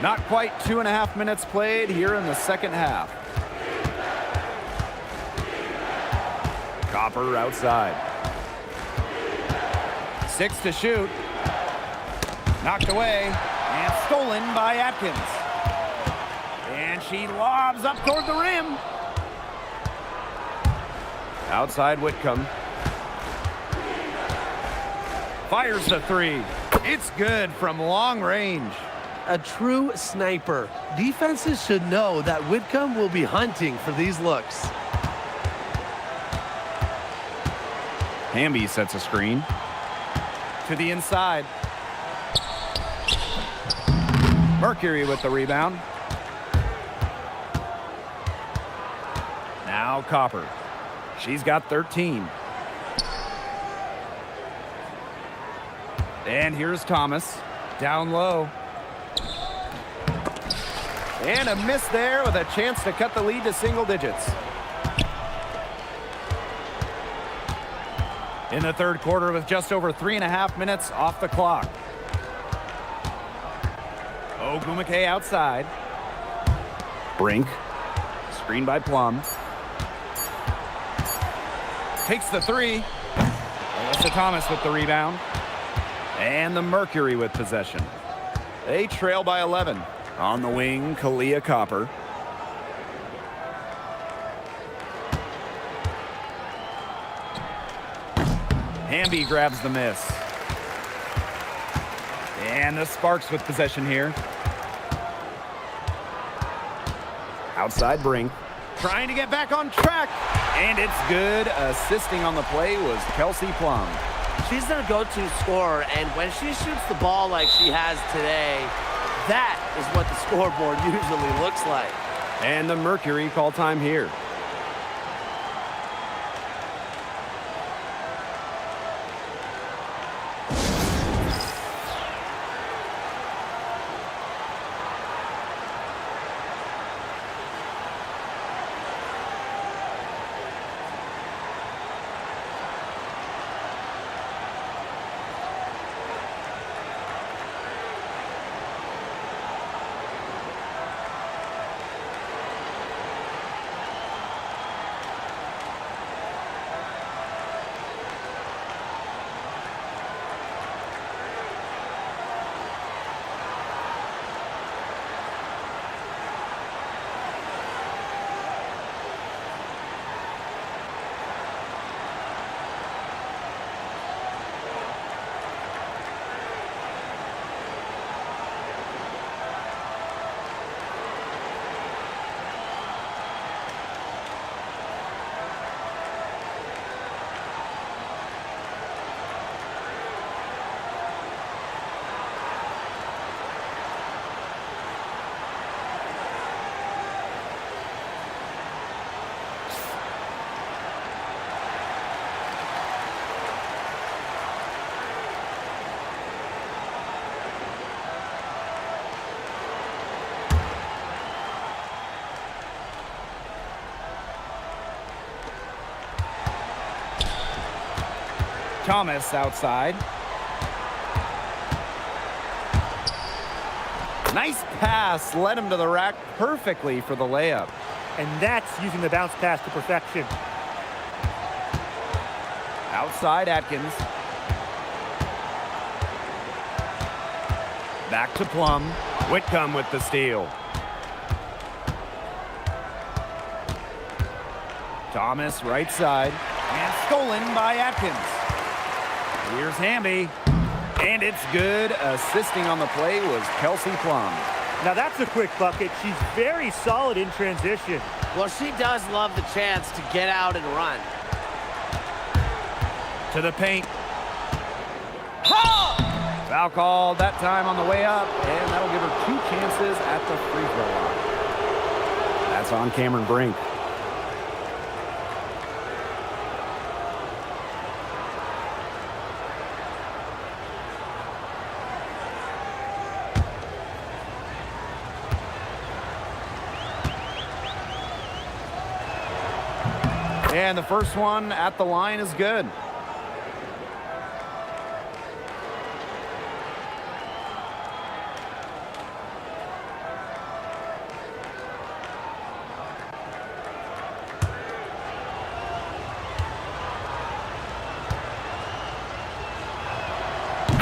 Speaker 2: Not quite 2.5 minutes played here in the second half.
Speaker 3: Copper outside.
Speaker 2: 6 to shoot. Knocked away and stolen by Atkins. And she lobs up toward the rim. Outside Whitcomb. Fires the 3. It's good from long range.
Speaker 5: A true sniper. Defenses should know that Whitcomb will be hunting for these looks.
Speaker 2: Hamby sets a screen. To the inside. Mercury with the rebound. Now Copper. She's got 13. And here's Thomas. Down low. And a miss there with a chance to cut the lead to single digits. In the third quarter with just over 3.5 minutes off the clock. Ogumake outside.
Speaker 3: Brink.
Speaker 2: Screen by Plum. Takes the three. Alyssa Thomas with the rebound. And the Mercury with possession. They trail by 11.
Speaker 1: On the wing, Kalia Copper.
Speaker 2: Hamby grabs the miss. And the Sparks with possession here.
Speaker 3: Outside Brink.
Speaker 2: Trying to get back on track. And it's good. Assisting on the play was Kelsey Plum.
Speaker 5: She's their go-to scorer, and when she shoots the ball like she has today, that is what the scoreboard usually looks like.
Speaker 3: And the Mercury call time here.
Speaker 2: Thomas outside. Nice pass, led him to the rack perfectly for the layup.
Speaker 4: And that's using the bounce pass to perfection.
Speaker 2: Outside Atkins. Back to Plum. Whitcomb with the steal. Thomas right side. And stolen by Atkins. Here's Hamby. And it's good. Assisting on the play was Kelsey Plum.
Speaker 4: Now that's a quick bucket. She's very solid in transition.
Speaker 5: Well, she does love the chance to get out and run.
Speaker 2: To the paint. Ha! Foul called that time on the way up, and that'll give her 2 chances at the free throw line.
Speaker 3: That's on Cameron Brink.
Speaker 2: And the first one at the line is good.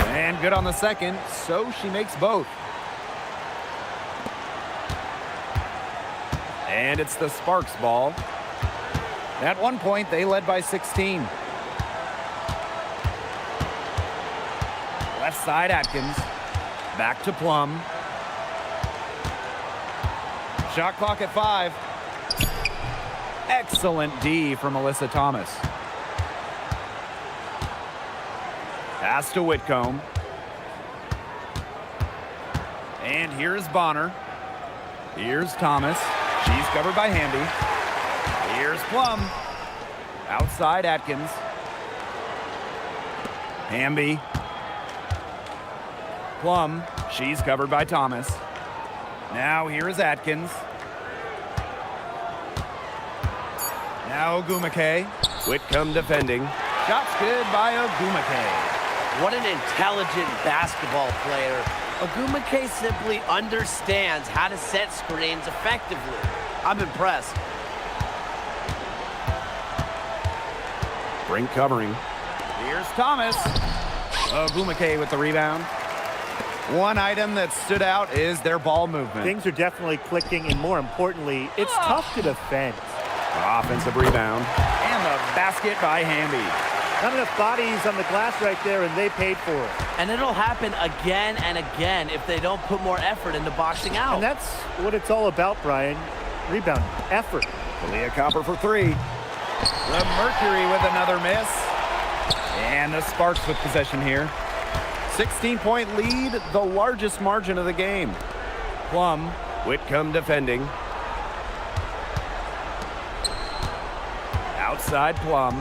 Speaker 2: And good on the second, so she makes both. And it's the Sparks ball. At one point, they led by 16. Left side, Atkins. Back to Plum. Shot clock at 5. Excellent D from Alyssa Thomas. Pass to Whitcomb. And here's Bonner. Here's Thomas. She's covered by Hamby. Here's Plum. Outside Atkins. Hamby. Plum. She's covered by Thomas. Now here is Atkins. Now Ogumake.
Speaker 3: Whitcomb defending.
Speaker 2: Shots good by Ogumake.
Speaker 5: What an intelligent basketball player. Ogumake simply understands how to set screens effectively. I'm impressed.
Speaker 3: Brink covering.
Speaker 2: Here's Thomas. Ogumake with the rebound. One item that stood out is their ball movement.
Speaker 4: Things are definitely clicking, and more importantly, it's tough to defend.
Speaker 3: Offensive rebound.
Speaker 2: And the basket by Hamby.
Speaker 4: Not enough bodies on the glass right there, and they paid for it.
Speaker 5: And it'll happen again and again if they don't put more effort into boxing out.
Speaker 4: And that's what it's all about, Brian. Rebound, effort.
Speaker 3: Leah Copper for three.
Speaker 2: The Mercury with another miss. And the Sparks with possession here. 16-point lead, the largest margin of the game. Plum.
Speaker 3: Whitcomb defending.
Speaker 2: Outside Plum.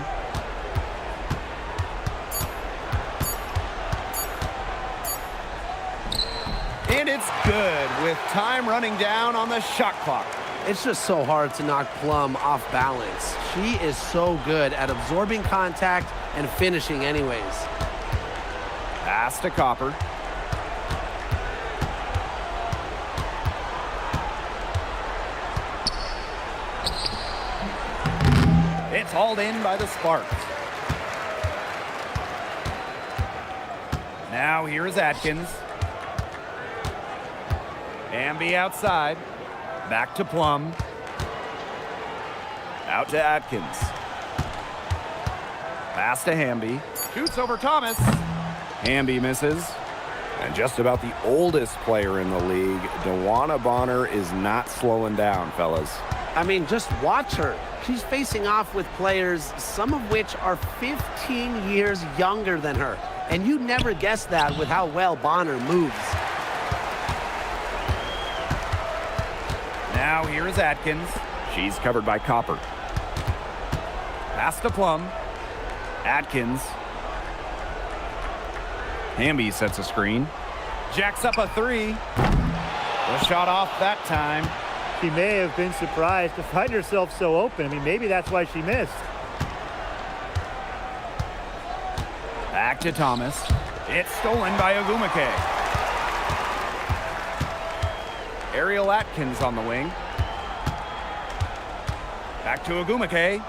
Speaker 2: And it's good with time running down on the shot clock.
Speaker 5: It's just so hard to knock Plum off balance. She is so good at absorbing contact and finishing anyways.
Speaker 2: Pass to Copper. It's hauled in by the Sparks. Now here is Atkins. Hamby outside. Back to Plum. Out to Atkins. Pass to Hamby. Shoots over Thomas. Hamby misses.
Speaker 3: And just about the oldest player in the league, Dewana Bonner is not slowing down, fellas.
Speaker 5: I mean, just watch her. She's facing off with players, some of which are 15 years younger than her. And you never guess that with how well Bonner moves.
Speaker 2: Now here is Atkins.
Speaker 3: She's covered by Copper.
Speaker 2: Pass to Plum. Atkins. Hamby sets a screen. Jacks up a three. The shot off that time.
Speaker 4: She may have been surprised to find herself so open. I mean, maybe that's why she missed.
Speaker 2: Back to Thomas. It's stolen by Ogumake. Ariel Atkins on the wing. Back to Ogumake.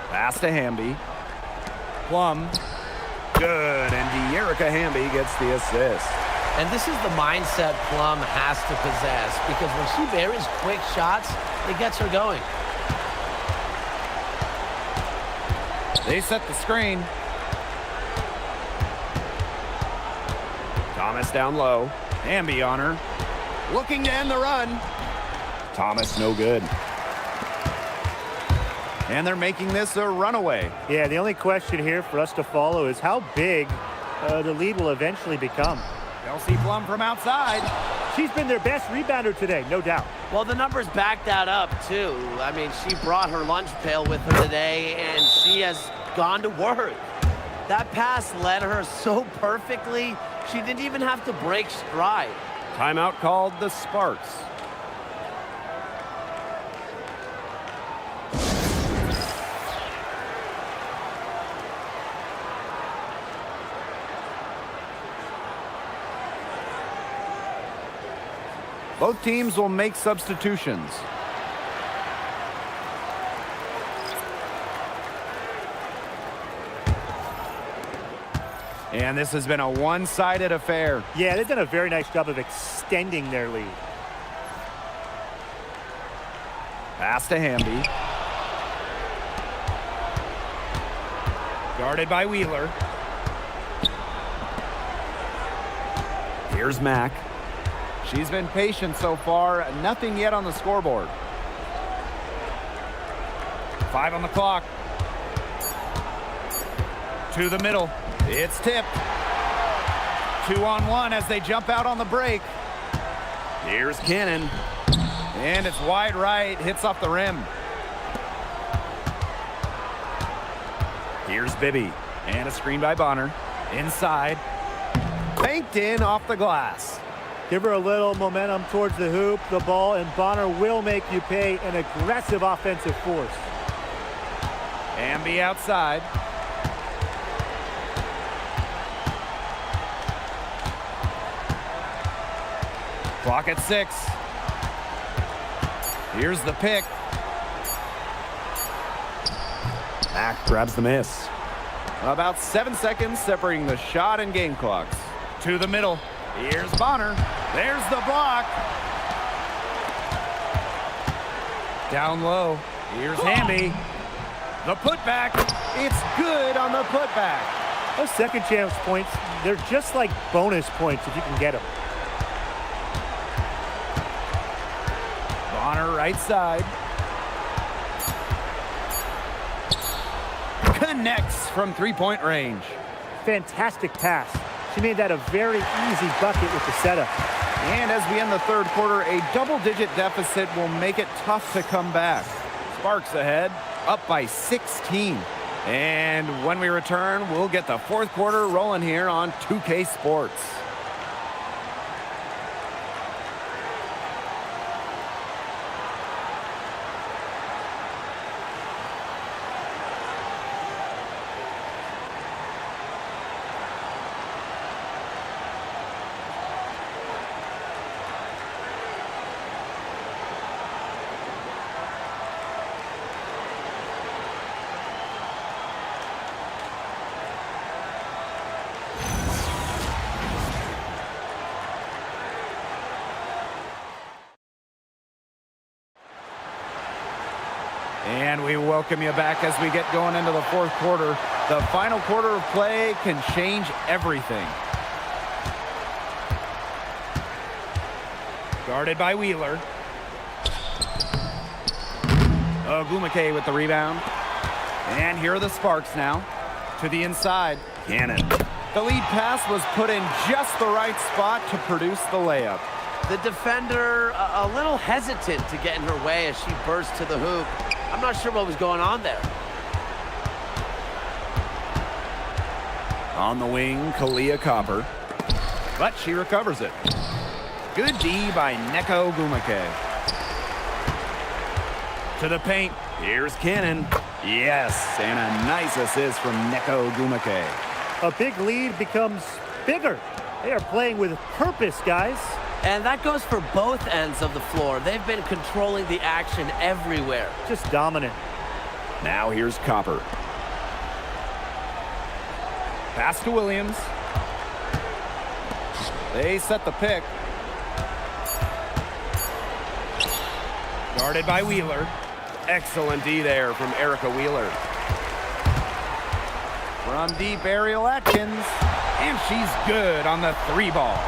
Speaker 2: Pass to Hamby. Plum. Good, and De'Erica Hamby gets the assist.
Speaker 5: And this is the mindset Plum has to possess, because when she buries quick shots, it gets her going.
Speaker 2: They set the screen. Thomas down low. Hamby on her. Looking to end the run.
Speaker 3: Thomas no good.
Speaker 2: And they're making this a runaway.
Speaker 4: Yeah, the only question here for us to follow is how big the lead will eventually become.
Speaker 2: Kelsey Plum from outside.
Speaker 4: She's been their best rebounder today, no doubt.
Speaker 5: Well, the numbers back that up, too. I mean, she brought her lunch pail with her today, and she has gone to work. That pass led her so perfectly, she didn't even have to break stride.
Speaker 3: Timeout called the Sparks.
Speaker 2: Both teams will make substitutions. And this has been a one-sided affair.
Speaker 4: Yeah, they've done a very nice job of extending their lead.
Speaker 2: Pass to Hamby. Guarded by Wheeler.
Speaker 3: Here's Mack.
Speaker 2: She's been patient so far. Nothing yet on the scoreboard. 5 on the clock. To the middle. It's tipped. 2-on-1 as they jump out on the break. Here's Cannon. And it's wide right. Hits off the rim. Here's Bibby. And a screen by Bonner. Inside. Banked in off the glass.
Speaker 4: Give her a little momentum towards the hoop, the ball, and Bonner will make you pay an aggressive offensive force.
Speaker 2: Hamby outside. Clock at 6. Here's the pick.
Speaker 1: Mack grabs the miss.
Speaker 2: About 7 seconds separating the shot and game clocks. To the middle. Here's Bonner. There's the block. Down low. Here's Hamby. The putback. It's good on the putback.
Speaker 4: Those second chance points, they're just like bonus points if you can get them.
Speaker 2: Bonner right side. Connects from three-point range.
Speaker 4: Fantastic pass. She made that a very easy bucket with the setup.
Speaker 2: And as we end the third quarter, a double-digit deficit will make it tough to come back. Sparks ahead, up by 16. And when we return, we'll get the fourth quarter rolling here on 2K Sports. And we welcome you back as we get going into the fourth quarter. The final quarter of play can change everything. Guarded by Wheeler. Ogumake with the rebound. And here are the Sparks now. To the inside.
Speaker 1: Cannon.
Speaker 2: The lead pass was put in just the right spot to produce the layup.
Speaker 5: The defender a little hesitant to get in her way as she burst to the hoop. I'm not sure what was going on there.
Speaker 1: On the wing, Kalia Copper.
Speaker 2: But she recovers it. Good D by Neko Ogumake. To the paint.
Speaker 1: Here's Cannon. Yes, and a nice assist from Neko Ogumake.
Speaker 4: A big lead becomes bigger. They are playing with purpose, guys.
Speaker 5: And that goes for both ends of the floor. They've been controlling the action everywhere.
Speaker 4: Just dominant.
Speaker 1: Now here's Copper.
Speaker 2: Pass to Williams. They set the pick. Guarded by Wheeler.
Speaker 3: Excellent D there from Erica Wheeler.
Speaker 2: From deep, Ariel Atkins. And she's good on the three ball.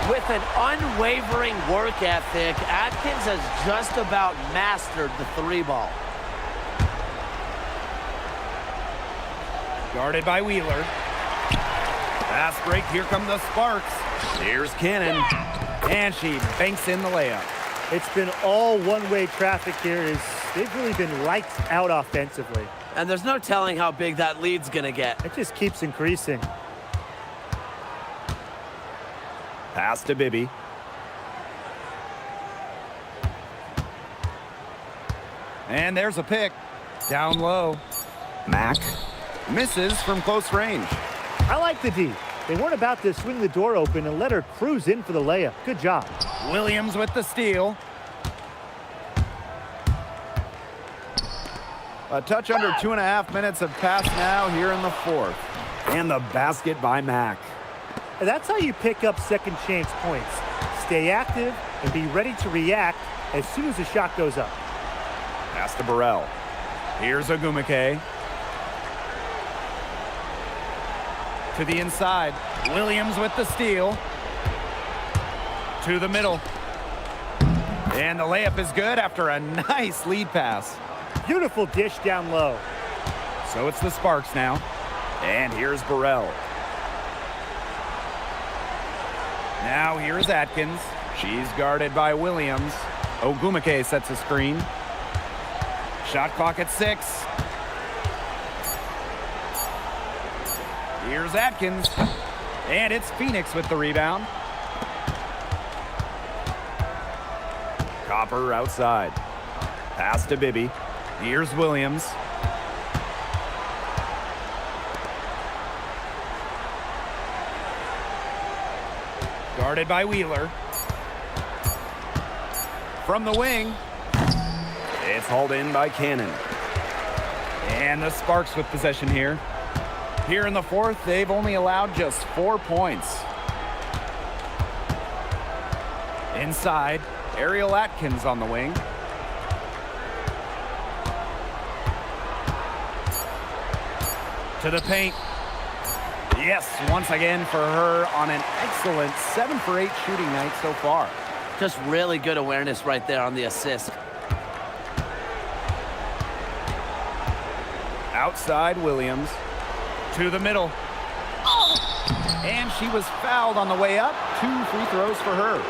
Speaker 5: With an unwavering work ethic, Atkins has just about mastered the three ball.
Speaker 2: Guarded by Wheeler. Fast break, here come the Sparks.
Speaker 1: Here's Cannon.
Speaker 2: And she banks in the layup.
Speaker 4: It's been all one-way traffic here. They've really been lights out offensively.
Speaker 5: And there's no telling how big that lead's gonna get.
Speaker 4: It just keeps increasing.
Speaker 1: Pass to Bibby.
Speaker 2: And there's a pick. Down low.
Speaker 1: Mack.
Speaker 2: Misses from close range.
Speaker 4: I like the D. They weren't about to swing the door open and let her cruise in for the layup. Good job.
Speaker 2: Williams with the steal. A touch under 2.5 minutes have passed now here in the fourth.
Speaker 1: And the basket by Mack.
Speaker 4: And that's how you pick up second chance points. Stay active and be ready to react as soon as the shot goes up.
Speaker 1: Pass to Burrell.
Speaker 2: Here's Ogumake. To the inside. Williams with the steal. To the middle. And the layup is good after a nice lead pass.
Speaker 4: Beautiful dish down low.
Speaker 2: So it's the Sparks now.
Speaker 1: And here's Burrell.
Speaker 2: Now here's Atkins. She's guarded by Williams. Ogumake sets a screen. Shot clock at 6. Here's Atkins. And it's Phoenix with the rebound.
Speaker 1: Copper outside. Pass to Bibby.
Speaker 2: Here's Williams. Guarded by Wheeler. From the wing.
Speaker 3: It's hauled in by Cannon.
Speaker 2: And the Sparks with possession here. Here in the fourth, they've only allowed just 4 points. Inside, Ariel Atkins on the wing. To the paint. Yes, once again for her on an excellent 7 for 8 shooting night so far.
Speaker 5: Just really good awareness right there on the assist.
Speaker 2: Outside Williams. To the middle. And she was fouled on the way up. 2 free throws for her.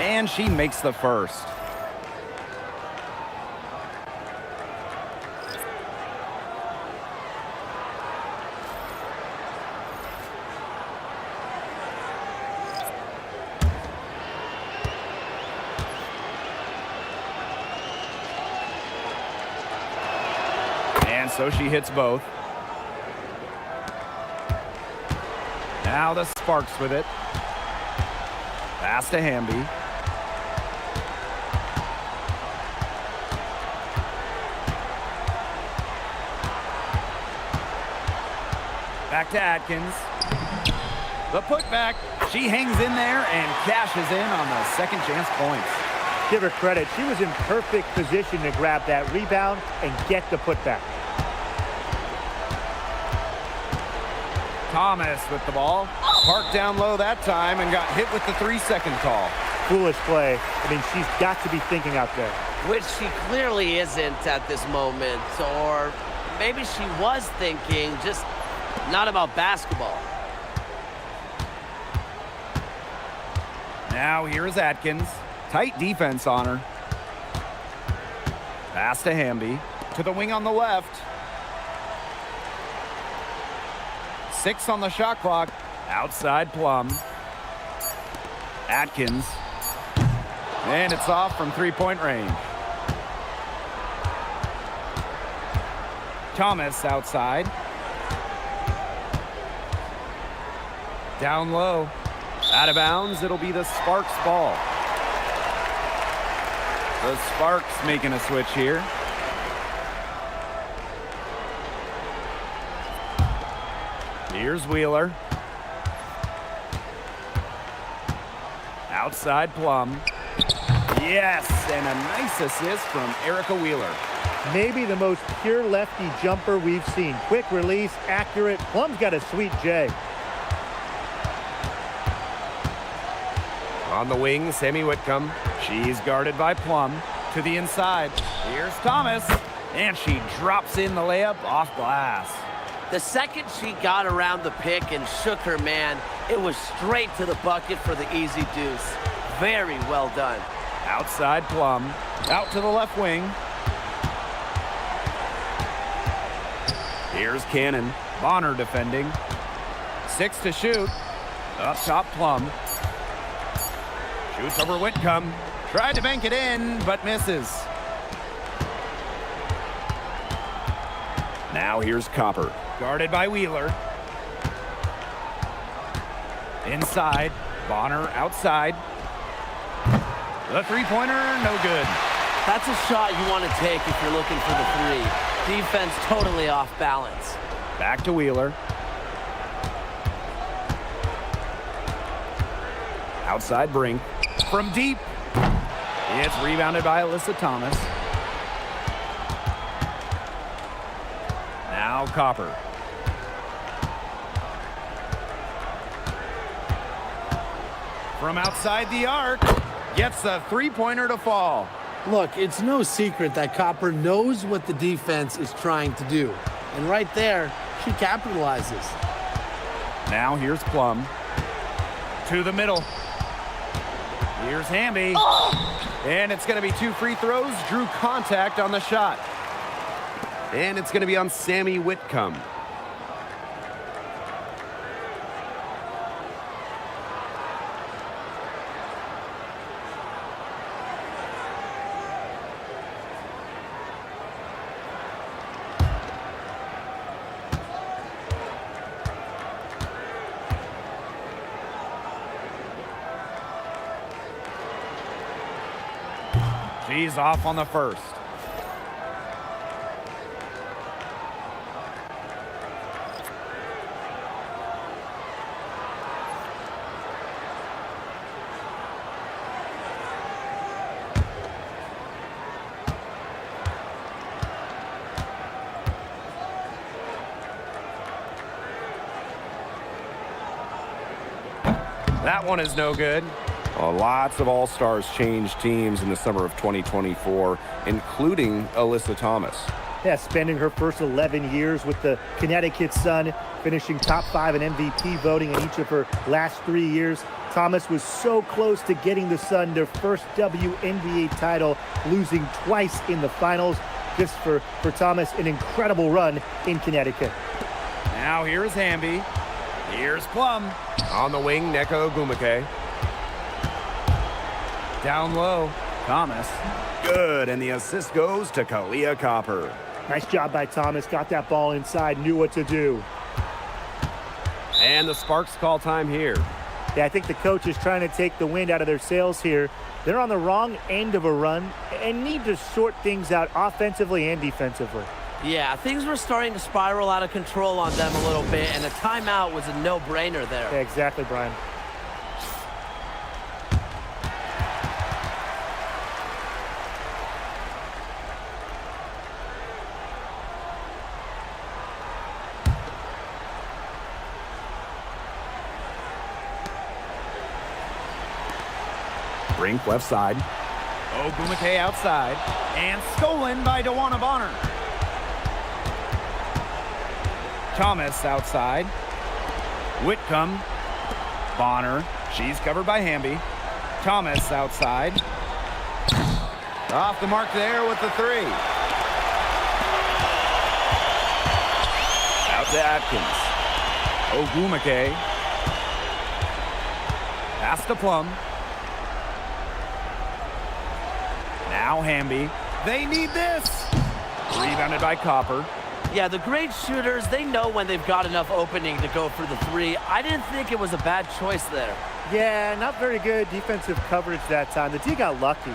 Speaker 2: And she makes the first. And so she hits both. Now the Sparks with it. Pass to Hamby. Back to Atkins. The putback. She hangs in there and cashes in on the second chance points.
Speaker 4: Give her credit. She was in perfect position to grab that rebound and get the putback.
Speaker 2: Thomas with the ball. Parked down low that time and got hit with the 3-second call.
Speaker 4: Foolish play. I mean, she's got to be thinking out there.
Speaker 5: Which she clearly isn't at this moment. Or maybe she was thinking, just not about basketball.
Speaker 2: Now here is Atkins. Tight defense on her. Pass to Hamby. To the wing on the left. 6 on the shot clock. Outside Plum. Atkins. And it's off from 3-point range. Thomas outside. Down low. Out of bounds, it'll be the Sparks ball. The Sparks making a switch here. Here's Wheeler. Outside Plum. Yes, and a nice assist from Erica Wheeler.
Speaker 4: Maybe the most pure lefty jumper we've seen. Quick release, accurate. Plum's got a sweet J.
Speaker 3: On the wing, Sammy Whitcomb.
Speaker 2: She's guarded by Plum. To the inside. Here's Thomas. And she drops in the layup off glass.
Speaker 5: The second she got around the pick and shook her man, it was straight to the bucket for the easy deuce. Very well done.
Speaker 2: Outside Plum. Out to the left wing.
Speaker 3: Here's Cannon.
Speaker 2: Bonner defending. 6 to shoot. Up top Plum. Shoots over Whitcomb. Tried to bank it in, but misses.
Speaker 3: Now here's Copper.
Speaker 2: Guarded by Wheeler. Inside. Bonner outside. The three-pointer, no good.
Speaker 5: That's a shot you want to take if you're looking for the three. Defense totally off balance.
Speaker 2: Back to Wheeler.
Speaker 3: Outside Brink.
Speaker 2: From deep. It's rebounded by Alyssa Thomas. Now Copper. From outside the arc. Gets the three-pointer to fall.
Speaker 5: Look, it's no secret that Copper knows what the defense is trying to do. And right there, she capitalizes.
Speaker 2: Now here's Plum. To the middle. Here's Hamby. And it's going to be 2 free throws. Drew contact on the shot.
Speaker 3: And it's going to be on Sammy Whitcomb.
Speaker 2: She's off on the first. That one is no good.
Speaker 3: Lots of All-Stars changed teams in the summer of 2024, including Alyssa Thomas.
Speaker 4: Yeah, spending her first 11 years with the Connecticut Sun, finishing top 5 in MVP voting in each of her last 3 years. Thomas was so close to getting the Sun their first WNBA title, losing twice in the finals. Just for Thomas, an incredible run in Connecticut.
Speaker 2: Now here's Hamby. Here's Plum.
Speaker 3: On the wing, Neko Ogumake.
Speaker 2: Down low, Thomas.
Speaker 1: Good, and the assist goes to Kalia Copper.
Speaker 4: Nice job by Thomas. Got that ball inside, knew what to do.
Speaker 3: And the Sparks call time here.
Speaker 4: Yeah, I think the coach is trying to take the wind out of their sails here. They're on the wrong end of a run and need to sort things out offensively and defensively.
Speaker 5: Yeah, things were starting to spiral out of control on them a little bit, and a timeout was a no-brainer there.
Speaker 4: Yeah, exactly, Brian.
Speaker 1: Brink left side.
Speaker 2: Ogumake outside. And stolen by DeWanna Bonner. Thomas outside. Whitcomb. Bonner. She's covered by Hamby. Thomas outside. Off the mark there with the three. Out to Atkins. Ogumake. Pass to Plum. Now Hamby. They need this. Rebounded by Copper.
Speaker 5: Yeah, the great shooters, they know when they've got enough opening to go for the three. I didn't think it was a bad choice there.
Speaker 4: Yeah, not very good defensive coverage that time. The D got lucky.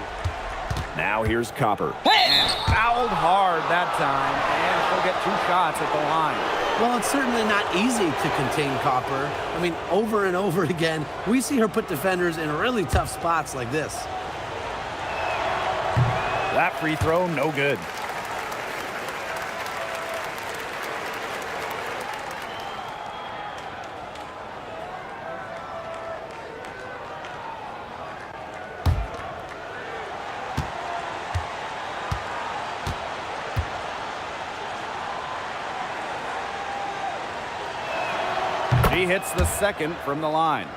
Speaker 1: Now here's Copper.
Speaker 2: And fouled hard that time. And she'll get 2 shots at the line.
Speaker 5: Well, it's certainly not easy to contain Copper. I mean, over and over again, we see her put defenders in really tough spots like this.
Speaker 2: That free throw, no good. She hits the second from the line.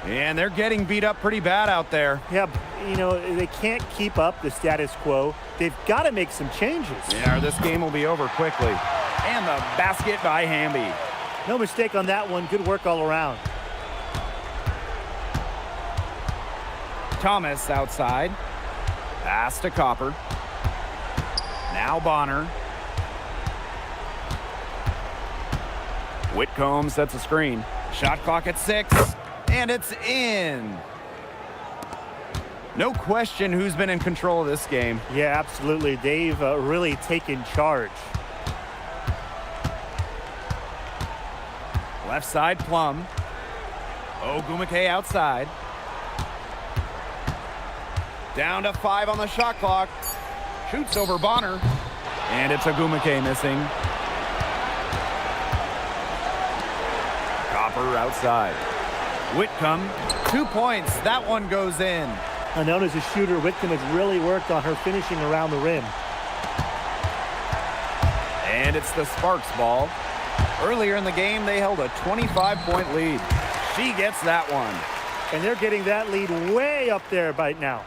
Speaker 2: And they're getting beat up pretty bad out there.
Speaker 4: Yeah, you know, they can't keep up the status quo. They've got to make some changes.
Speaker 2: Yeah, or this game will be over quickly. And the basket by Hamby.
Speaker 4: No mistake on that one. Good work all around.
Speaker 2: Thomas outside. Pass to Copper. Now Bonner. Whitcomb sets a screen. Shot clock at 6. And it's in. No question who's been in control of this game.
Speaker 4: Yeah, absolutely. They've really taken charge.
Speaker 2: Left side, Plum. Ogumake outside. Down to 5 on the shot clock. Shoots over Bonner. And it's Ogumake missing. Copper outside. Whitcomb, 2 points. That one goes in.
Speaker 4: Known as a shooter, Whitcomb has really worked on her finishing around the rim.
Speaker 2: And it's the Sparks ball. Earlier in the game, they held a 25-point lead. She gets that one.
Speaker 4: And they're getting that lead way up there right now.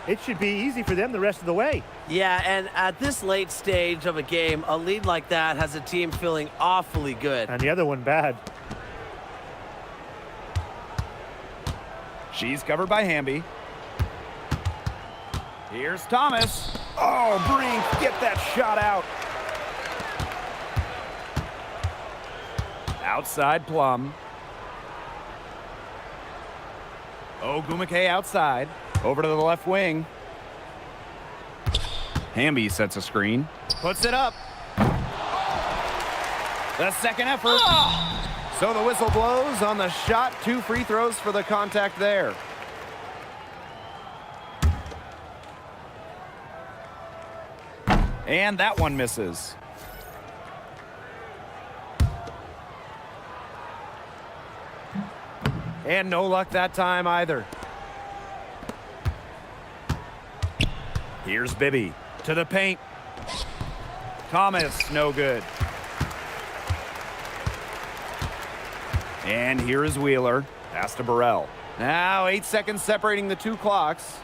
Speaker 4: It should be easy for them the rest of the way.
Speaker 5: Yeah, and at this late stage of a game, a lead like that has a team feeling awfully good.
Speaker 4: And the other one bad.
Speaker 2: She's covered by Hamby. Here's Thomas.
Speaker 1: Oh, Brink, get that shot out.
Speaker 2: Outside Plum. Ogumake outside. Over to the left wing. Hamby sets a screen. Puts it up. The second effort. So the whistle blows on the shot. 2 free throws for the contact there. And that one misses. And no luck that time either. Here's Bibby to the paint. Thomas, no good. And here is Wheeler. Pass to Burrell. Now 8 seconds separating the 2 clocks.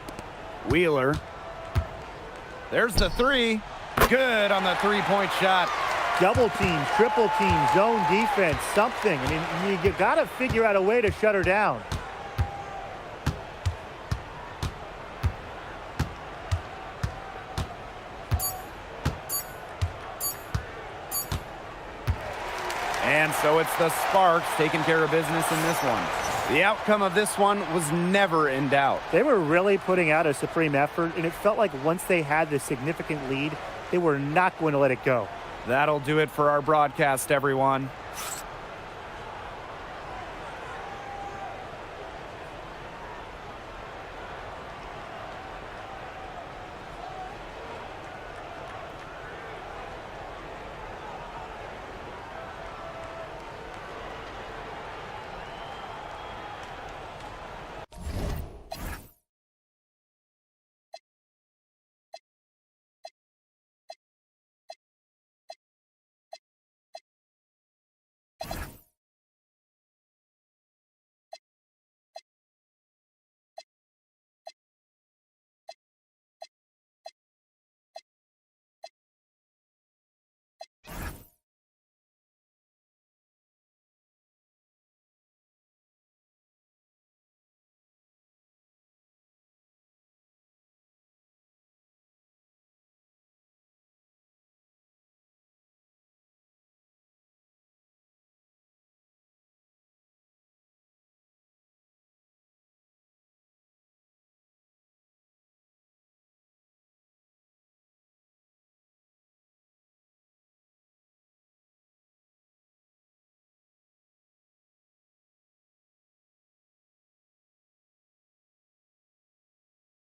Speaker 2: Wheeler. There's the 3. Good on the 3-point shot.
Speaker 4: Double team, triple team, zone defense, something. I mean, you got to figure out a way to shut her down.
Speaker 2: And so it's the Sparks taking care of business in this one. The outcome of this one was never in doubt.
Speaker 4: They were really putting out a supreme effort, and it felt like once they had the significant lead, they were not going to let it go.
Speaker 2: That'll do it for our broadcast, everyone.